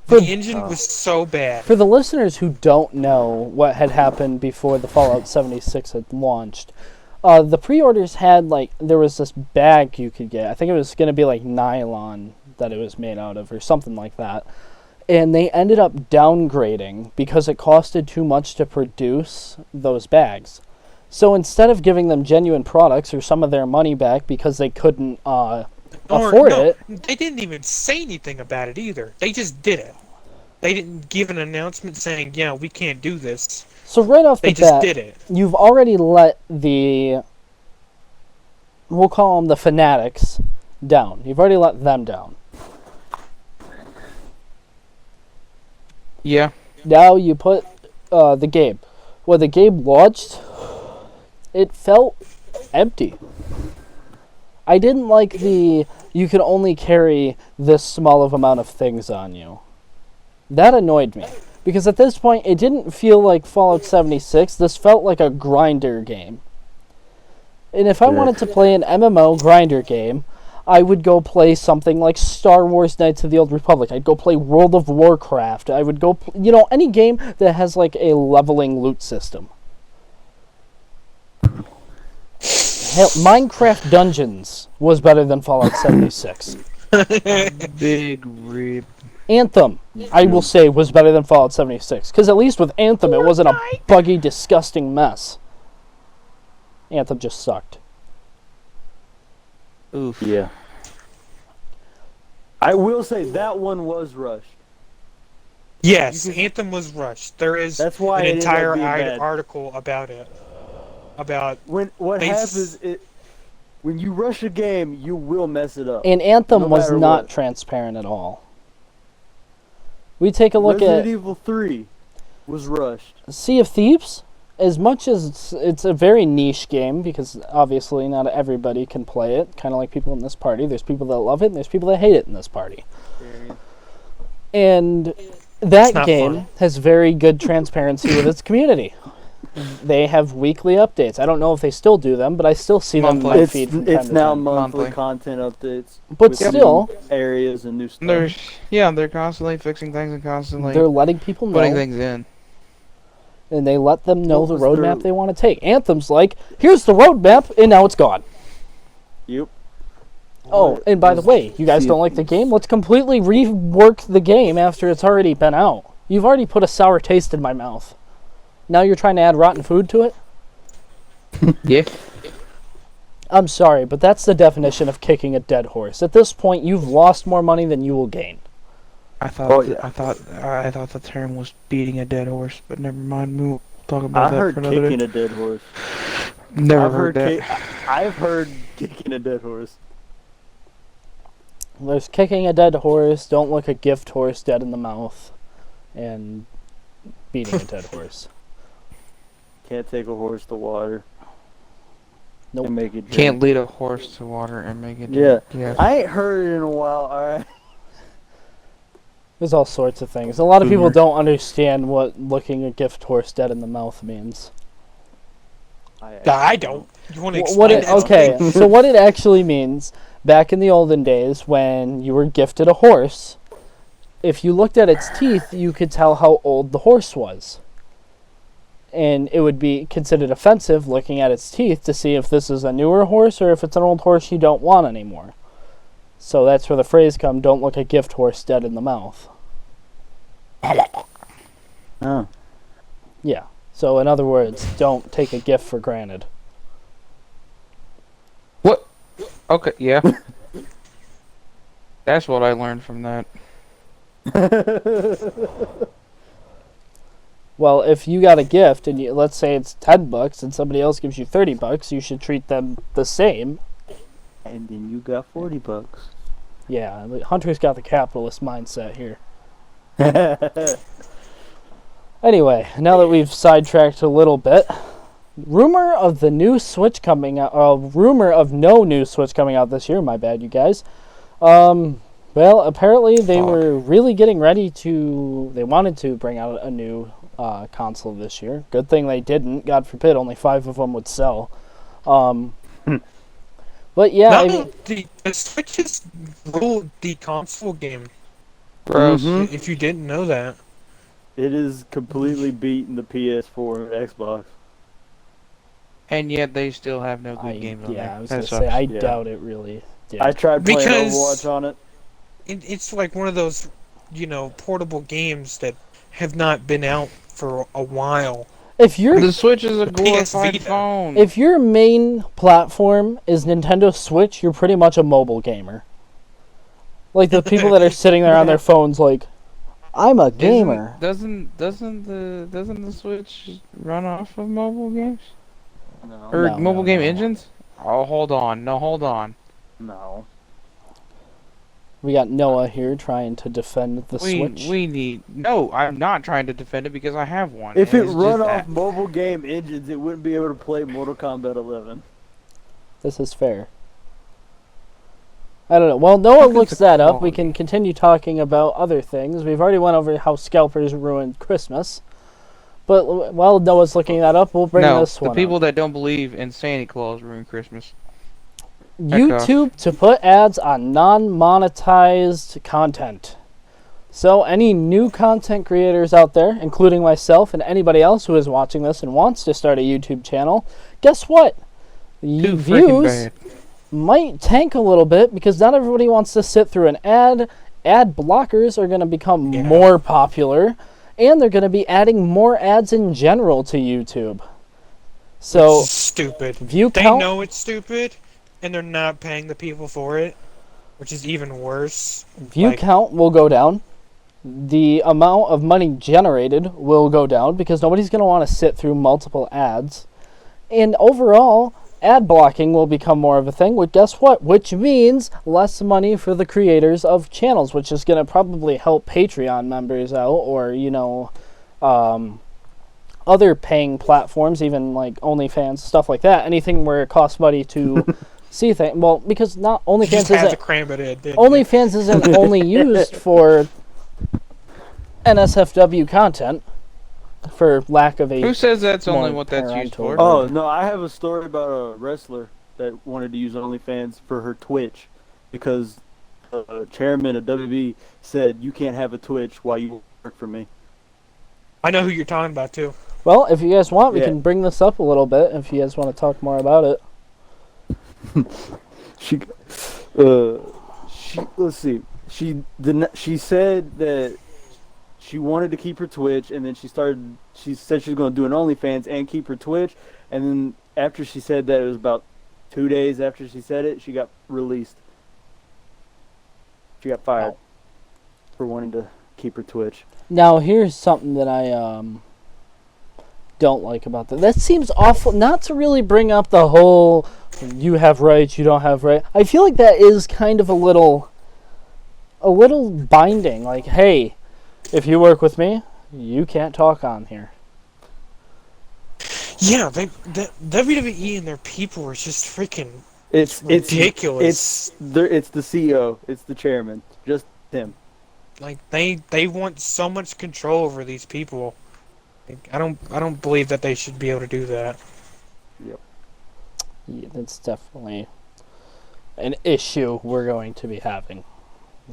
S1: For-
S2: The engine was so bad.
S1: For the listeners who don't know what had happened before the Fallout 76 had launched, the pre-orders had, like, there was this bag you could get. I think it was going to be, like, nylon that it was made out of or something like that. And they ended up downgrading because it costed too much to produce those bags. So instead of giving them genuine products or some of their money back because they couldn't afford it,
S2: they didn't even say anything about it either. They just did it. They didn't give an announcement saying, yeah, we can't do this.
S1: so right off the
S2: They just
S1: bat,
S2: did it.
S1: you've already let we'll call them the fanatics, down. You've already let them down.
S3: Yeah.
S1: Now you put the game. When the game launched, it felt empty. I didn't like you could only carry this small of amount of things on you. That annoyed me. Because at this point, it didn't feel like Fallout 76. This felt like a grinder game. And if I wanted to play an MMO grinder game, I would go play something like Star Wars Knights of the Old Republic. I'd go play World of Warcraft. I would go, any game that has like a leveling loot system. Hell, Minecraft Dungeons was better than Fallout 76.
S3: Big rip.
S1: Anthem, I will say, was better than Fallout 76. Because at least with Anthem, it wasn't a buggy, disgusting mess. Anthem just sucked.
S3: Oof.
S4: Yeah. I will say that one was rushed.
S2: Yes, Anthem was rushed. There is
S4: That's why
S2: an
S4: it ended up
S2: entire
S4: being bad.
S2: article about it. About
S4: What
S2: They
S4: happens when you rush a game, you will mess it up.
S1: And Anthem
S4: No
S1: was
S4: matter
S1: not
S4: what.
S1: transparent at all. We take a look
S4: Resident
S1: at
S4: Evil 3 was rushed.
S1: Sea of Thieves. As much as it's a very niche game, because obviously not everybody can play it, kind of like people in this party. There's people that love it, and there's people that hate it in this party. And that
S2: not
S1: game
S2: fun.
S1: has very good transparency with its community. They have weekly updates. I don't know if they still do them, but I still see them in my
S3: Monthly.
S1: feed from time
S4: It's
S1: to
S4: now
S1: time.
S4: monthly
S3: Monthly.
S4: content updates.
S1: But
S4: with
S1: still,
S4: new areas and new stuff.
S3: They're constantly fixing things and constantly
S1: they're letting people
S3: putting
S1: know,
S3: things in.
S1: and they let them know
S4: What
S1: the
S4: was
S1: roadmap
S4: their-
S1: they want to take. Anthem's like, here's the roadmap, and now it's gone.
S4: Yep.
S1: Oh,
S4: What
S1: and by the
S4: was
S1: way, you guys
S4: Sea
S1: don't
S4: of
S1: like the
S4: Thieves?
S1: game? Let's completely rework the game after it's already been out. You've already put a sour taste in my mouth. Now you're trying to add rotten food to it?
S3: Yeah.
S1: I'm sorry, but that's the definition of kicking a dead horse. At this point, you've lost more money than you will gain.
S3: I thought
S4: Oh, yeah.
S3: I thought the term was beating a dead horse, but never mind. We'll talk about
S4: I
S3: that
S4: heard
S3: for another
S4: kicking
S3: day.
S4: a dead horse.
S3: Never
S4: I've
S3: heard that.
S4: I've heard kicking a dead horse.
S1: There's kicking a dead horse, don't look a gift horse dead in the mouth, and beating a dead horse.
S4: Can't take a horse to water.
S1: Nope.
S4: And make it drink.
S3: Can't lead a horse to water and make it.
S4: Yeah.
S3: Yeah.
S4: I ain't heard it in a while. All right.
S1: There's all sorts of things. A lot of people
S3: Boomer.
S1: don't understand what looking a gift horse dead in the mouth means.
S2: I don't. You want to
S1: What
S2: explain
S1: it,
S2: that to
S1: okay,
S2: me?
S1: so what it actually means, back in the olden days when you were gifted a horse, if you looked at its teeth, you could tell how old the horse was. And it would be considered offensive looking at its teeth to see if this is a newer horse or if it's an old horse you don't want anymore. So that's where the phrase comes, don't look a gift horse dead in the mouth.
S4: Oh.
S1: Yeah. So in other words, don't take a gift for granted.
S3: What? Okay. Yeah. That's what I learned from that.
S1: Well, if you got a gift and let's say it's $10 and somebody else gives you $30, you should treat them the same.
S4: And then you got $40.
S1: Yeah, Hunter's got the capitalist mindset here. Anyway, now that we've sidetracked a little bit, rumor of the new Switch coming out. Rumor of no new Switch coming out this year. My bad, you guys. Well, apparently they were really getting ready to. They wanted to bring out a new console this year. Good thing they didn't. God forbid, only 5 of them would sell. But yeah, I mean,
S2: the Switch has ruled the console game.
S3: Gross.
S4: Mhm.
S2: If you didn't know that.
S4: It is completely beaten the PS4 and Xbox.
S3: And yet they still have no good games on there.
S1: yeah, I was
S3: That
S1: gonna
S3: sucks.
S1: say I
S4: Yeah.
S1: doubt it really did.
S4: I tried playing
S2: Because-
S4: Overwatch on it.
S2: It's like one of those, portable games that have not been out for a while.
S1: If you're
S3: The Switch is a
S2: PS
S3: glorified
S2: Vita.
S3: phone.
S1: If your main platform is Nintendo Switch, you're pretty much a mobile gamer. Like the people that are sitting there on their phones like, I'm a gamer.
S3: Doesn't the Switch run off of mobile games?
S4: No.
S3: Or
S1: No,
S3: mobile
S1: no,
S3: game
S1: no.
S3: engines? Oh, hold on. No, hold on.
S4: No.
S1: We got Noah here trying to defend the Switch.
S3: We need... No, I'm not trying to defend it because I have one.
S4: If
S3: and
S4: it
S3: it's
S4: run
S3: just
S4: off
S3: that.
S4: mobile game engines, it wouldn't be able to play Mortal Kombat 11.
S1: This is fair. I don't know. While Noah
S3: Look at
S1: looks
S3: the
S1: that up, we
S3: quality.
S1: can continue talking about other things. We've already went over how scalpers ruined Christmas. But while Noah's looking that up, we'll bring
S3: No,
S1: this
S3: the
S1: one
S3: people
S1: up.
S3: that don't believe in Santa Claus ruin Christmas.
S1: YouTube to put ads on non-monetized content. So any new content creators out there, including myself and anybody else who is watching this and wants to start a YouTube channel, guess what? The
S3: Too freaking
S1: views
S3: bad.
S1: might tank a little bit because not everybody wants to sit through an ad. Ad blockers are going to become
S2: Yeah.
S1: more popular, and they're going to be adding more ads in general to YouTube. So
S2: It's stupid.
S1: view
S2: They
S1: count.
S2: know it's stupid, and they're not paying the people for it, which is even worse.
S1: View
S2: Like-
S1: count will go down. The amount of money generated will go down because nobody's going to want to sit through multiple ads. And overall, ad blocking will become more of a thing, which guess what? Which means less money for the creators of channels, which is going to probably help Patreon members out or, other paying platforms, even like OnlyFans, stuff like that. Anything where it costs money to see things. Well, because not
S2: You just
S1: OnlyFans
S2: had to
S1: isn't
S2: cram it in, didn't you?
S1: OnlyFans isn't only used for NSFW content, for lack of a.
S3: Who says that's only
S1: more
S3: what that's used
S1: parental.
S3: for?
S4: Oh, no, I have a story about a wrestler that wanted to use OnlyFans for her Twitch because the chairman of WB said, you can't have a Twitch while you work for me.
S2: I know who you're talking about, too.
S1: Well, if you guys want, we
S4: Yeah.
S1: can bring this up a little bit. If you guys want to talk more about it.
S4: Let's see. She said that she wanted to keep her Twitch, and then she said she was going to do an OnlyFans and keep her Twitch, and then after she said that, it was about 2 days after she said it, she got released. She got fired for wanting to keep her Twitch.
S1: Now, here's something that I don't like about that. That seems awful. Not to really bring up the whole you have rights, you don't have rights. I feel like that is kind of a little binding. Like, hey, if you work with me, you can't talk on here.
S2: Yeah, the WWE and their people are just freaking
S4: It's
S2: ridiculous.
S4: It's the CEO. It's the chairman. Just him.
S2: Like they want so much control over these people. Like, I don't believe that they should be able to do that.
S1: Yeah, that's definitely an issue we're going to be having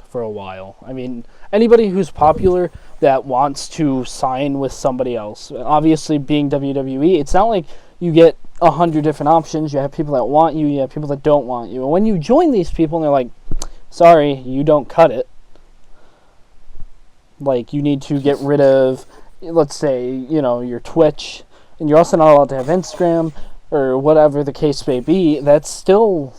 S1: for a while. I mean, anybody who's popular that wants to sign with somebody else, obviously being WWE, it's not like you get 100 different options. You have people that want you, you have people that don't want you. And when you join these people and they're like, sorry, you don't cut it. Like, you need to get rid of, let's say, your Twitch, and you're also not allowed to have Instagram, or whatever the case may be. That's still,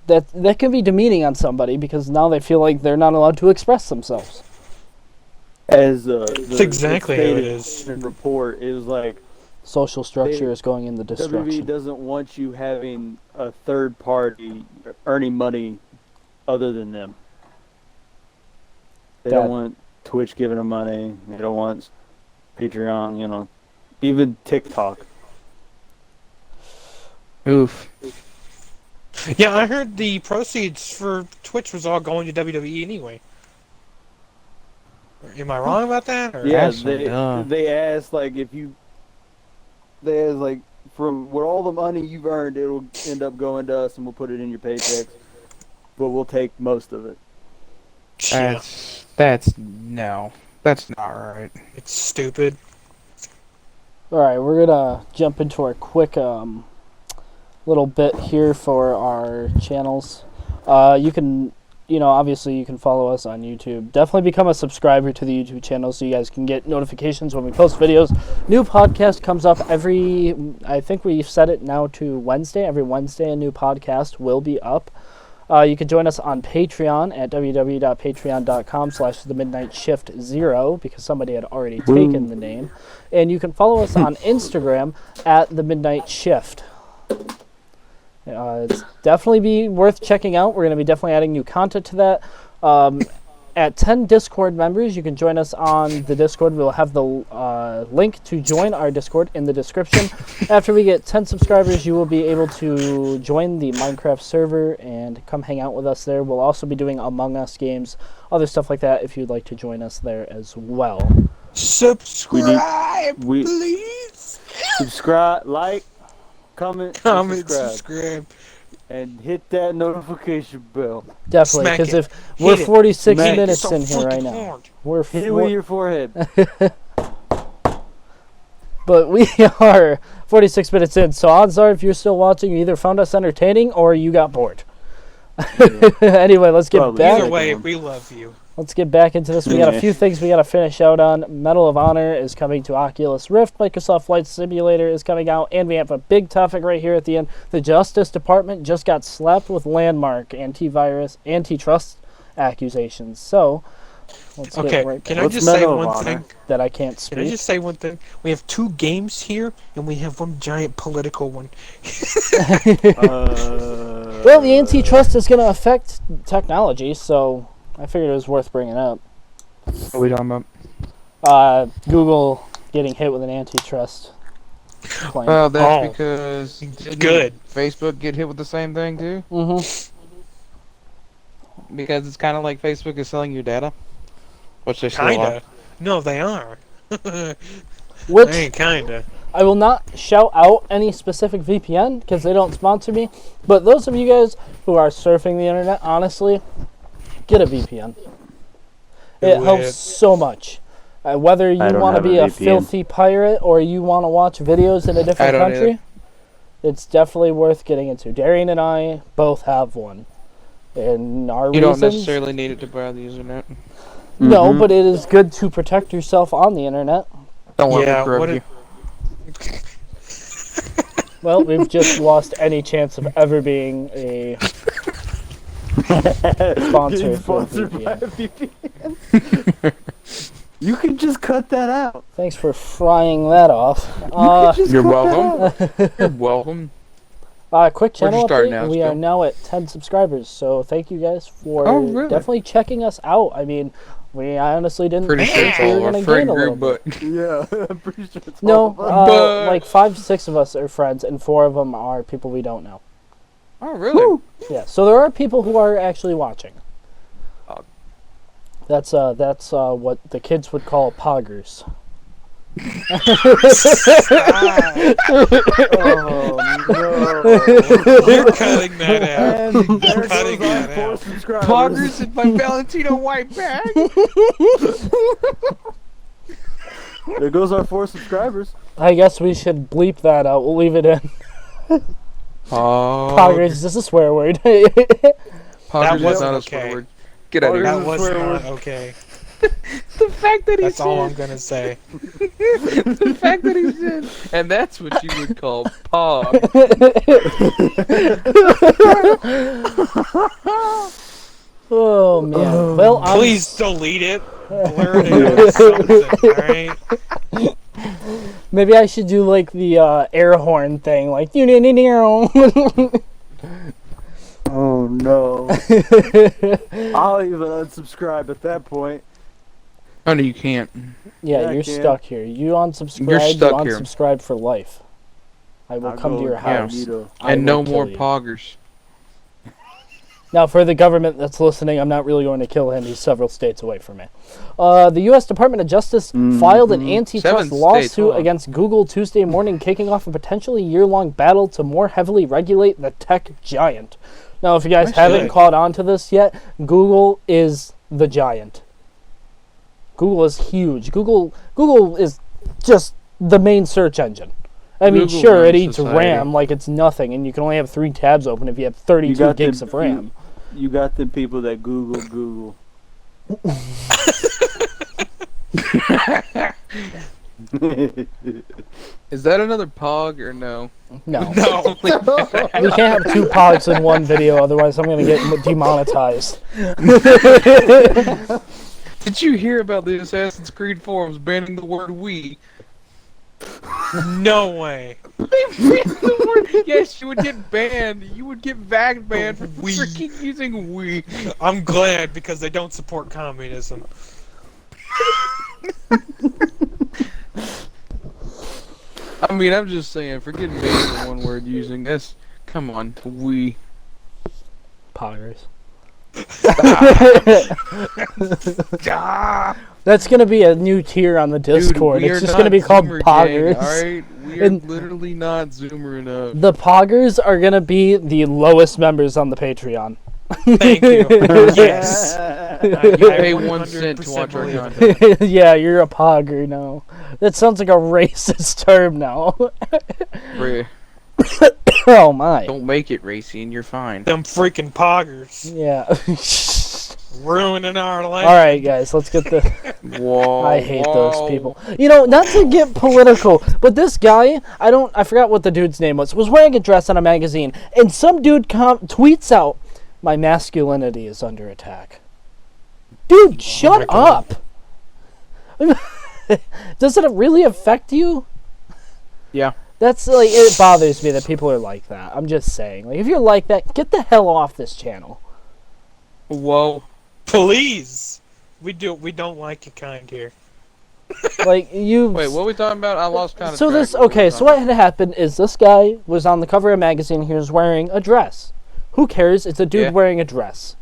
S1: that can be demeaning on somebody, because now they feel like they're not allowed to express themselves.
S4: As
S2: That's exactly how it
S4: stated
S2: is.
S4: in the report, it was like
S1: Social structure is going in the
S4: WWE
S1: destruction.
S4: doesn't want you having a third party earning money other than them. They
S1: That-
S4: don't want Twitch giving them money. They don't want Patreon, even TikTok.
S3: Oof.
S2: Yeah, I heard the proceeds for Twitch was all going to WWE anyway. Am I wrong about that? Or?
S4: Yeah,
S3: That's so dumb.
S4: they asked like if you they asked like from what all the money you've earned, it'll end up going to us, and we'll put it in your paychecks, but we'll take most of it.
S2: Yeah,
S3: That's no. That's not right.
S2: it's stupid.
S1: All right, we're gonna jump into our quick little bit here for our channels. You can, obviously you can follow us on YouTube. Definitely become a subscriber to the YouTube channel so you guys can get notifications when we post videos. New podcast comes up I think we've set it now to Wednesday. Every Wednesday a new podcast will be up. You can join us on Patreon at www.patreon.com/themidnightshift0 because somebody had already taken the name. And you can follow us on Instagram at the Midnight Shift. It's definitely be worth checking out. We're going to be definitely adding new content to that. At 10 Discord members, you can join us on the Discord. We'll have the link to join our Discord in the description. After we get 10 subscribers, you will be able to join the Minecraft server and come hang out with us there. We'll also be doing Among Us games, other stuff like that if you'd like to join us there as well.
S2: Subscribe, please.
S4: Subscribe, like, comment, and
S2: subscribe.
S4: and hit that notification bell.
S1: Definitely, because if we're 46 minutes in here right now. We're
S4: Hit it with your forehead.
S1: But we are 46 minutes in, so odds are if you're still watching, you either found us entertaining or you got bored. Anyway, let's get back.
S2: Either way, we love you.
S1: Let's get back into this. We got a few things we got to finish out on. Medal of Honor is coming to Oculus Rift. Microsoft Flight Simulator is coming out. And we have a big topic right here at the end. The Justice Department just got slapped with landmark antitrust accusations. So, let's get right back.
S2: Can I just say one thing?
S1: That I can't speak.
S2: Can I just say one thing? We have two games here, and we have one giant political one.
S1: Well, the antitrust is going to affect technology, so I figured it was worth bringing up.
S3: What are we talking about?
S1: Google getting hit with an antitrust claim.
S3: Well, that's because
S2: good.
S3: Facebook get hit with the same thing too?
S1: Mm-hmm.
S3: Because it's kind of like Facebook is selling your data, which they still
S2: Kinda.
S3: are.
S2: No, they are.
S1: Which
S2: They ain't kinda.
S1: I will not shout out any specific VPN because they don't sponsor me. But those of you guys who are surfing the internet, honestly, get a VPN. It helps so much. Whether you want to be a filthy pirate or you want to watch videos in a different country, it's definitely worth getting into. Darian and I both have one. And our
S3: You
S1: reasons,
S3: don't necessarily need it to browse the internet.
S1: No, but it is good to protect yourself on the internet.
S3: Don't want
S2: Yeah,
S3: to corrupt
S2: what
S3: you.
S1: Well, we've just lost any chance of ever being a sponsor for
S4: Sponsored by
S1: VPN.
S4: a VPN. You can just cut that out.
S1: Thanks for frying that off.
S3: You're welcome. You're welcome.
S1: Quick channel
S3: Where'd you start
S1: update.
S3: now,
S1: We are
S3: Scott?
S1: now at 10 subscribers, so thank you guys for
S3: really?
S1: definitely checking us out. I mean, we honestly didn't
S3: Pretty sure
S1: think
S3: it's
S1: we were
S3: all our
S1: going to
S3: friend
S1: gain a little
S3: group,
S1: bit.
S3: but
S4: Yeah, I'm pretty sure it's
S1: No,
S4: all of us.
S1: like 5-6 of us are friends, and 4 of them are people we don't know.
S3: oh really?
S1: Yeah, so there are people who are actually watching. That's what the kids would call poggers.
S4: Oh, no.
S2: You're cutting that out.
S4: And there
S2: Cutting
S4: goes our
S2: that
S4: 4
S2: out.
S4: subscribers.
S3: Poggers in my Valentino white bag.
S4: There goes our 4 subscribers.
S1: I guess we should bleep that out. We'll leave it in.
S3: Oh,
S1: Poggers is a swear word.
S3: Poggers
S2: That
S3: is
S2: wasn't
S3: not a
S2: okay.
S3: swear word. Get out of
S2: That
S3: here.
S2: was
S4: swear
S2: not
S4: word.
S2: okay.
S3: The fact that he
S2: That's
S3: said.
S2: all I'm gonna say.
S3: The fact that he said. And that's what you would call pog.
S1: Oh man. Well,
S2: Please delete it. Blur it out or something, alright?
S1: maybe I should do like the air horn thing, like
S4: Oh no. I'll even unsubscribe at that point.
S3: Oh no, you can't.
S1: Yeah,
S4: Yeah, I
S1: you're
S4: can.
S1: stuck here. You unsubscribe,
S3: You're stuck
S1: you
S3: here.
S1: unsubscribe for life. I will
S4: I'll
S1: come to
S4: go
S1: your house.
S4: incognito.
S1: I
S3: And no
S1: will
S3: more
S1: kill you.
S3: poggers.
S1: Now, for the government that's listening, I'm not really going to kill him. He's several states away from me. The U.S. Department of Justice filed an antitrust
S3: 7 states,
S1: lawsuit
S3: hold on.
S1: against Google Tuesday morning, kicking off a potentially year-long battle to more heavily regulate the tech giant. Now, if you guys haven't
S2: should.
S1: caught on to this yet, Google is the giant. Google is huge. Google is just the main search engine. I mean,
S3: Google
S1: sure, it
S3: runs
S1: eats
S3: society.
S1: RAM like it's nothing, and you can only have 3 tabs open if you have 32
S4: got the-
S1: gigs of RAM.
S4: You got the people that Google.
S3: Is that another pog or no?
S1: No.
S2: No.
S1: We can't have 2 pogs in one video, otherwise I'm going to get demonetized.
S3: Did you hear about the Assassin's Creed forums banning the word "we"?
S2: No way.
S3: They banned the word. Yes, you would get banned. You would get VAG banned for
S2: We.
S3: freaking using "we."
S2: I'm glad because they don't support communism.
S3: I mean, I'm just saying, forget banning the one word using this. Come on, "we."
S1: Poggers.
S3: Ah,
S1: That's going to be a new tier on the Discord.
S3: dude, we
S1: It's
S3: are
S1: just going to be
S3: not
S1: called
S3: Zoomer
S1: Poggers.
S3: Gang, alright? We are
S1: And-
S3: literally not Zoomer enough.
S1: The Poggers are going to be the lowest members on the Patreon.
S2: Thank you. Yes.
S3: You pay 1 cent to
S2: 100%
S3: watch our
S2: believe
S3: content.
S1: Yeah, you're a Pogger now. That sounds like a racist term now.
S3: Bruh,
S1: Oh my.
S3: don't make it racy and you're fine.
S2: Them freaking poggers
S1: Yeah.
S2: ruining our life.
S1: Alright, guys, let's get the.
S3: Whoa,
S1: I hate
S3: whoa.
S1: those people. You know, not to get political, but this guy, I forgot what the dude's name was wearing a dress on a magazine, and some dude tweets out, "My masculinity is under attack." Dude, shut
S2: my God.
S1: up. Does it really affect you?
S3: Yeah.
S1: That's like, it bothers me that people are like that. I'm just saying. Like, if you're like that, get the hell off this channel.
S3: Whoa.
S2: Please. We don't like your kind here.
S1: Like, you.
S3: Wait, what are we talking about? I lost kind of
S1: So
S3: track
S1: this,
S3: of what we
S1: okay,
S3: were
S1: so
S3: talking
S1: what had happened is this guy was on the cover of a magazine. He was wearing a dress. Who cares? It's a dude
S3: Yeah.
S1: wearing a dress.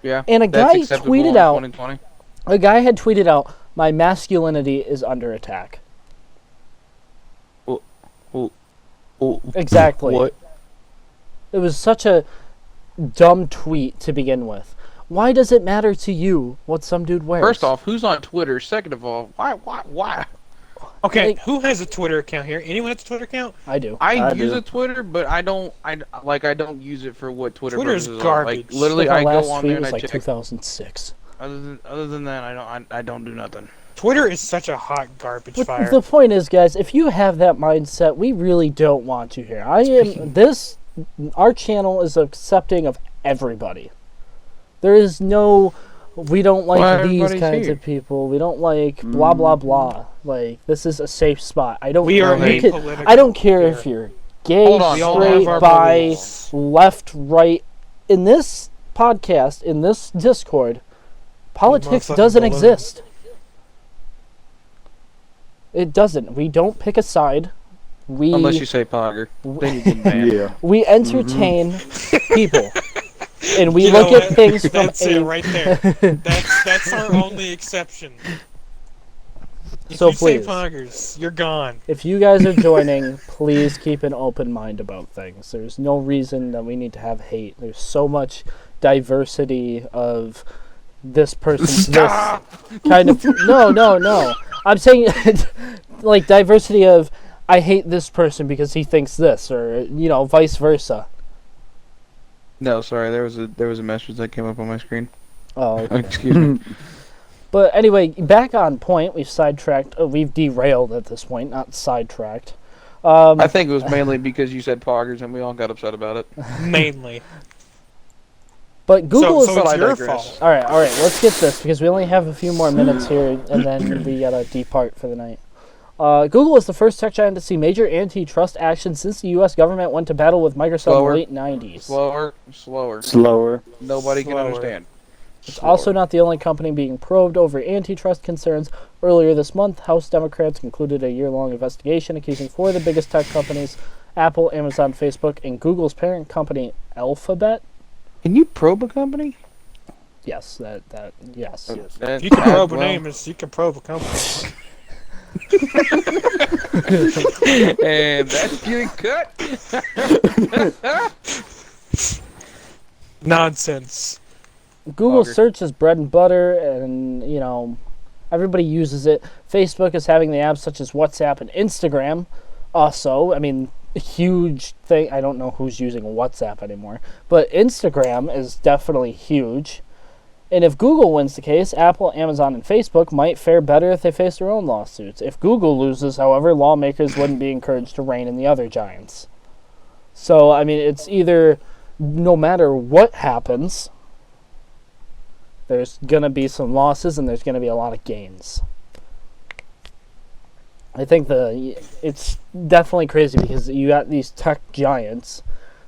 S3: about. Yeah.
S1: And a
S3: That's
S1: guy
S3: acceptable
S1: tweeted
S3: in
S1: out.
S3: 2020.
S1: A guy had tweeted out, "My masculinity is under attack."
S3: Oh,
S1: Exactly.
S3: what?
S1: It was such a dumb tweet to begin with. Why does it matter to you what some dude wears?
S3: First off, who's on Twitter? Second of all, why?
S2: Okay,
S1: Like-
S2: who has a Twitter account here? Anyone has a Twitter account?
S1: I do.
S3: I
S4: do.
S3: use a Twitter, but I don't use it for what Twitter
S2: Twitter's
S3: purposes are.
S2: garbage.
S3: Like literally,
S1: My
S3: I
S1: last
S3: go on
S1: tweet
S3: there and
S1: was
S3: I
S1: like
S3: check.
S1: 2006.
S3: Other than that, I don't do nothing.
S2: Twitter is such a hot garbage
S1: But
S2: fire.
S1: the point is, guys, if you have that mindset, we really don't want you here. Our channel is accepting of everybody. There is no, we don't like
S3: Well,
S1: these
S3: everybody's
S1: kinds
S3: here.
S1: of people. We don't like blah blah blah. Like, this is a safe spot. I don't.
S2: we are
S3: Right.
S2: apolitical.
S1: I don't care
S2: here.
S1: if you're gay,
S3: Hold on,
S2: We all
S1: straight,
S2: have our
S1: bi,
S2: beliefs.
S1: left, right. In this podcast, in this Discord, politics
S2: motherfucking
S1: doesn't
S2: balloon.
S1: exist. It doesn't. We don't pick a side.
S3: Unless you say Pogger, then you get banned.
S4: Yeah.
S1: We entertain people, and we
S2: You know
S1: look at
S2: what?
S1: things from
S2: That's it right there. That's our only exception. If
S1: So
S2: you say
S1: please.
S2: poggers, you're gone.
S1: If you guys are joining, please keep an open mind about things. There's no reason that we need to have hate. There's so much diversity of this person's this kind of no. I'm saying like diversity of I hate this person because he thinks this, or vice versa.
S3: No, sorry, there was a message that came up on my screen.
S1: Oh, okay.
S3: Excuse me.
S1: But anyway, back on point. We've sidetracked. We've derailed at this point, not sidetracked.
S3: I think it was mainly because you said Poggers and we all got upset about it.
S2: Mainly.
S1: But Google
S2: so
S1: is.
S3: But I
S2: it's your
S3: digress.
S2: fault.
S1: All right. Let's get this because we only have a few more minutes here, and then we gotta depart for the night. Google is the first tech giant to see major antitrust action since the U.S. government went to battle with Microsoft
S3: Slower.
S1: in the late '90s.
S4: Slower.
S3: Nobody can
S2: Slower.
S3: understand.
S1: It's also not the only company being probed over antitrust concerns. Earlier this month, House Democrats concluded a year-long investigation accusing 4 of the biggest tech companies Apple, Amazon, Facebook, and Google's parent company, Alphabet.
S3: Can you probe a company?
S1: Yes, yes.
S4: Yes.
S2: If you can probe a name, you can probe a company.
S3: And that's getting cut.
S2: Nonsense.
S1: Google
S3: Auger.
S1: search is bread and butter, and everybody uses it. Facebook is having the apps such as WhatsApp and Instagram. Also, I mean, huge thing. I don't know who's using WhatsApp anymore, but Instagram is definitely huge. And if Google wins the case, Apple, Amazon, and Facebook might fare better if they face their own lawsuits. If Google loses, however, lawmakers wouldn't be encouraged to rein in the other giants. So, I mean, it's either, no matter what happens, there's going to be some losses and there's going to be a lot of gains. I think it's definitely crazy because you got these tech giants.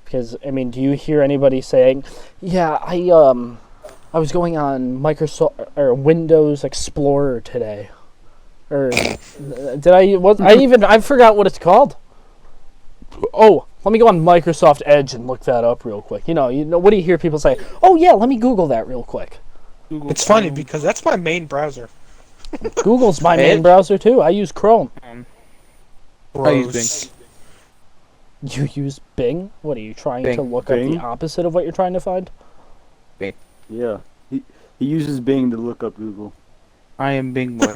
S1: Because, I mean, do you hear anybody saying, yeah, I was going on Microsoft or Windows Explorer today, or I forgot what it's called. Oh, let me go on Microsoft Edge and look that up real quick. You know, what do you hear people say? Oh yeah, let me Google that real quick.
S3: Google
S2: It's funny
S3: Chrome.
S2: because that's my main browser.
S1: Google's my main
S3: Edge?
S1: browser too. I use Chrome.
S3: I use
S2: Gross.
S1: You use Bing? What are you trying
S3: Bing.
S1: to look up
S4: Bing?
S1: the opposite of what you're trying to find?
S4: Yeah. He uses Bing to look up Google.
S3: I am Bing Boy.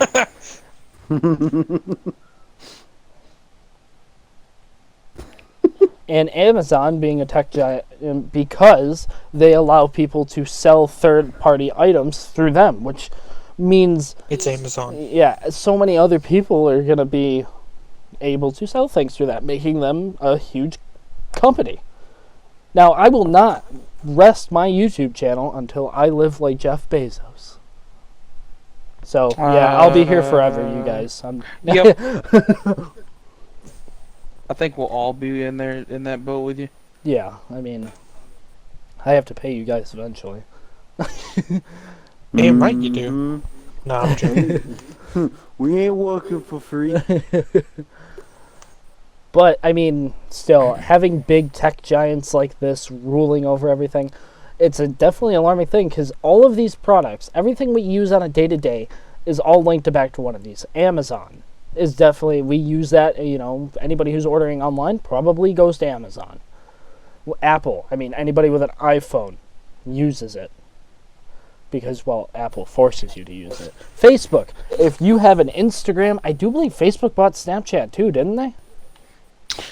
S1: And Amazon being a tech giant because they allow people to sell third-party items through them, which means,
S2: It's Amazon.
S1: yeah, so many other people are going to be able to sell things through that, making them a huge company. Now, I will not rest my YouTube channel until I live like Jeff Bezos. So, yeah, I'll be here forever, you guys.
S3: Yep. I think we'll all be in there in that boat with you.
S1: Yeah, I mean, I have to pay you guys eventually.
S2: Damn right you do. Nah, I'm joking.
S4: We ain't working for free.
S1: But, I mean, still, having big tech giants like this ruling over everything, it's a definitely alarming thing, because all of these products, everything we use on a day-to-day, is all linked back to one of these. Amazon is definitely, we use that, anybody who's ordering online probably goes to Amazon. Apple, I mean, anybody with an iPhone uses it. Because, well, Apple forces you to use it. Facebook, if you have an Instagram, I do believe Facebook bought Snapchat too, didn't they?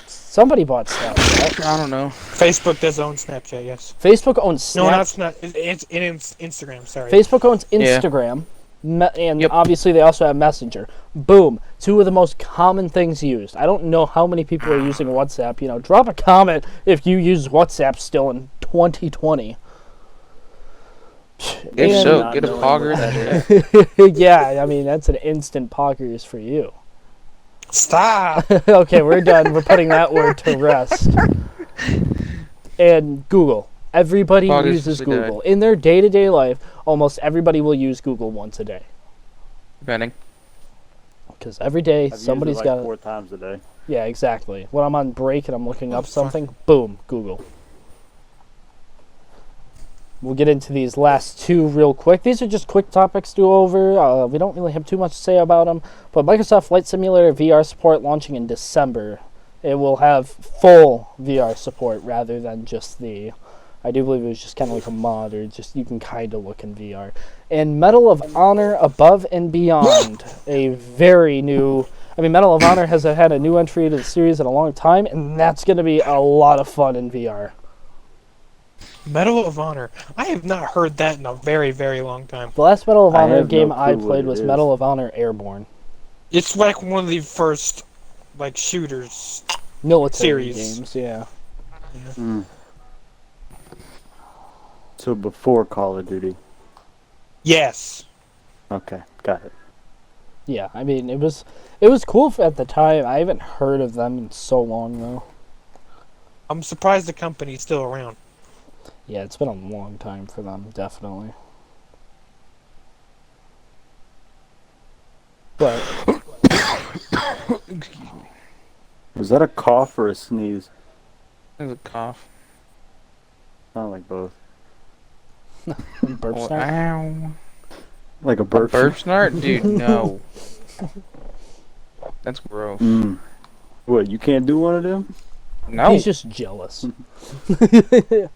S1: Somebody bought Snapchat.
S3: I don't know.
S2: Facebook does own Snapchat, yes.
S1: Facebook owns Snapchat.
S2: No, that's not. It's Instagram, sorry.
S1: Facebook owns
S3: Yeah.
S1: Instagram, and
S3: Yep.
S1: obviously they also have Messenger. Boom. Two of the most common things used. I don't know how many people are using WhatsApp. Drop a comment if you use WhatsApp still in 2020.
S3: If
S1: And-
S3: so,
S4: Not
S3: get a
S4: knowing
S3: pogger.
S4: what that
S1: Yeah, I mean, that's an instant poggers for you.
S2: Stop!
S1: Okay, we're done. We're putting that word to rest. And Google. Everybody
S3: Poggers
S1: uses
S3: usually
S1: Google. In their day-to-day life, almost everybody will use Google once a day.
S3: Depending.
S1: Because every day,
S4: I've
S1: somebody's
S4: used it like
S1: got...
S4: 4 times a day.
S1: Yeah, exactly. When I'm on break and I'm looking up
S2: fuck.
S1: something, boom, Google. We'll get into these last two real quick. These are just quick topics to go over. We don't really have too much to say about them. But Microsoft Flight Simulator VR support launching in December. It will have full VR support rather than just the... I do believe it was just kind of like a mod, or just you can kind of look in VR. And Medal of Honor Above and Beyond, a very new... I mean, Medal of Honor has had a new entry to the series in a long time, and that's going to be a lot of fun in VR.
S2: Medal of Honor. I have not heard that in a very, very long time.
S1: The last Medal of
S4: I
S1: Honor
S4: have
S1: game
S4: no
S1: I
S4: clue what
S1: played
S4: it
S1: was
S4: is.
S1: Medal of Honor Airborne.
S2: It's like one of the first, shooters.
S1: Military
S2: Series.
S1: games, yeah.
S4: Mm. So before Call of Duty.
S2: Yes.
S4: Okay, got it.
S1: Yeah, I mean, it was cool at the time. I haven't heard of them in so long, though.
S2: I'm surprised the company's still around.
S1: Yeah, it's been a long time for them, definitely. But
S3: Excuse me.
S4: Was that a cough or a sneeze?
S3: There's a cough.
S4: Sound like both.
S1: Burp
S3: Oh,
S1: snort?
S3: ow.
S4: Like a
S3: A
S4: burp.
S3: burp snort? Dude, no. That's gross.
S4: Mm. What? You can't do one of them?
S3: No.
S1: He's just jealous.
S4: Burp,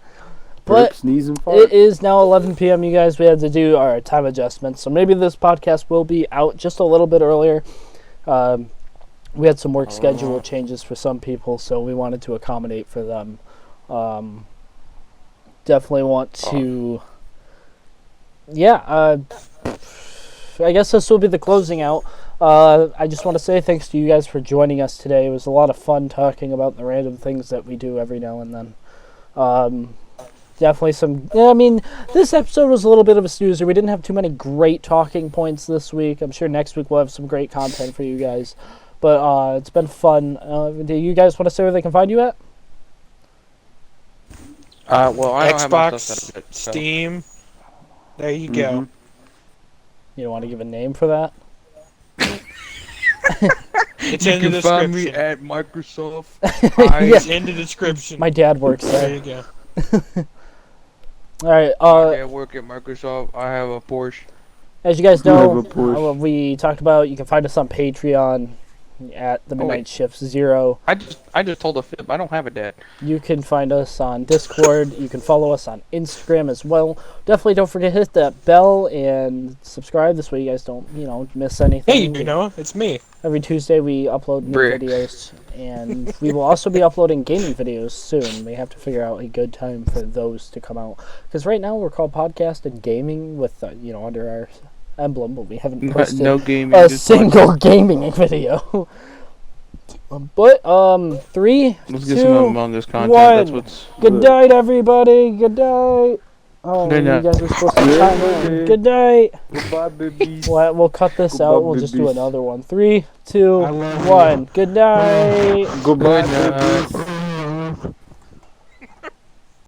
S1: But
S4: sneeze, and fart.
S1: it is now 11 p.m. You guys, we had to do our time adjustments, so maybe this podcast will be out just a little bit earlier. We had some work schedule changes for some people, so we wanted to accommodate for them. Definitely want to. Yeah, I guess this will be the closing out. I just want to say thanks to you guys for joining us today. It was a lot of fun talking about the random things that we do every now and then. Definitely some. Yeah, I mean, this episode was a little bit of a snoozer. We didn't have too many great talking points this week. I'm sure next week we'll have some great content for you guys. But it's been fun. Do you guys want to say where they can find you at?
S3: Well, I don't have my
S2: Xbox,
S3: stuff set up yet, so.
S2: Steam. There you go.
S1: You don't want to give a name for that?
S2: It's
S3: You
S2: in the
S3: can find me
S2: description.
S3: at Microsoft.
S2: It's in the description.
S1: My dad works
S2: There
S1: there.
S2: you go.
S1: All right.
S3: I work at Microsoft. I have a Porsche.
S1: As you guys
S4: You have
S1: know,
S4: a Porsche.
S1: we talked about, you can find us on Patreon at the Midnight Shift 0.
S3: I just told a fib. I don't have a dad.
S1: You can find us on Discord. You can follow us on Instagram as well. Definitely don't forget to hit that bell and subscribe. This way you guys don't, miss anything.
S2: Hey, you know, it's me.
S1: Every Tuesday we upload new
S3: Bricks.
S1: videos, and we will also be uploading gaming videos soon. We have to figure out a good time for those to come out, because right now we're called Podcast and Gaming with under our emblem, but we haven't posted
S3: No gaming.
S1: a
S3: just
S1: single gaming video. But 3,
S3: Let's get
S1: 2,
S3: some Among Us content.
S1: 1.
S3: That's what's.
S1: Good night, everybody. Good night. Oh,
S3: Good
S1: you
S3: night.
S1: guys were supposed to
S4: Yeah,
S1: time in.
S4: okay.
S1: Good night.
S4: Goodbye, babies.
S1: We'll cut this
S4: Goodbye,
S1: out. We'll just do
S4: babies.
S1: another one. 3, 2,
S2: I love you.
S1: 1. Good night.
S4: Goodbye,
S3: Good night.
S4: babies.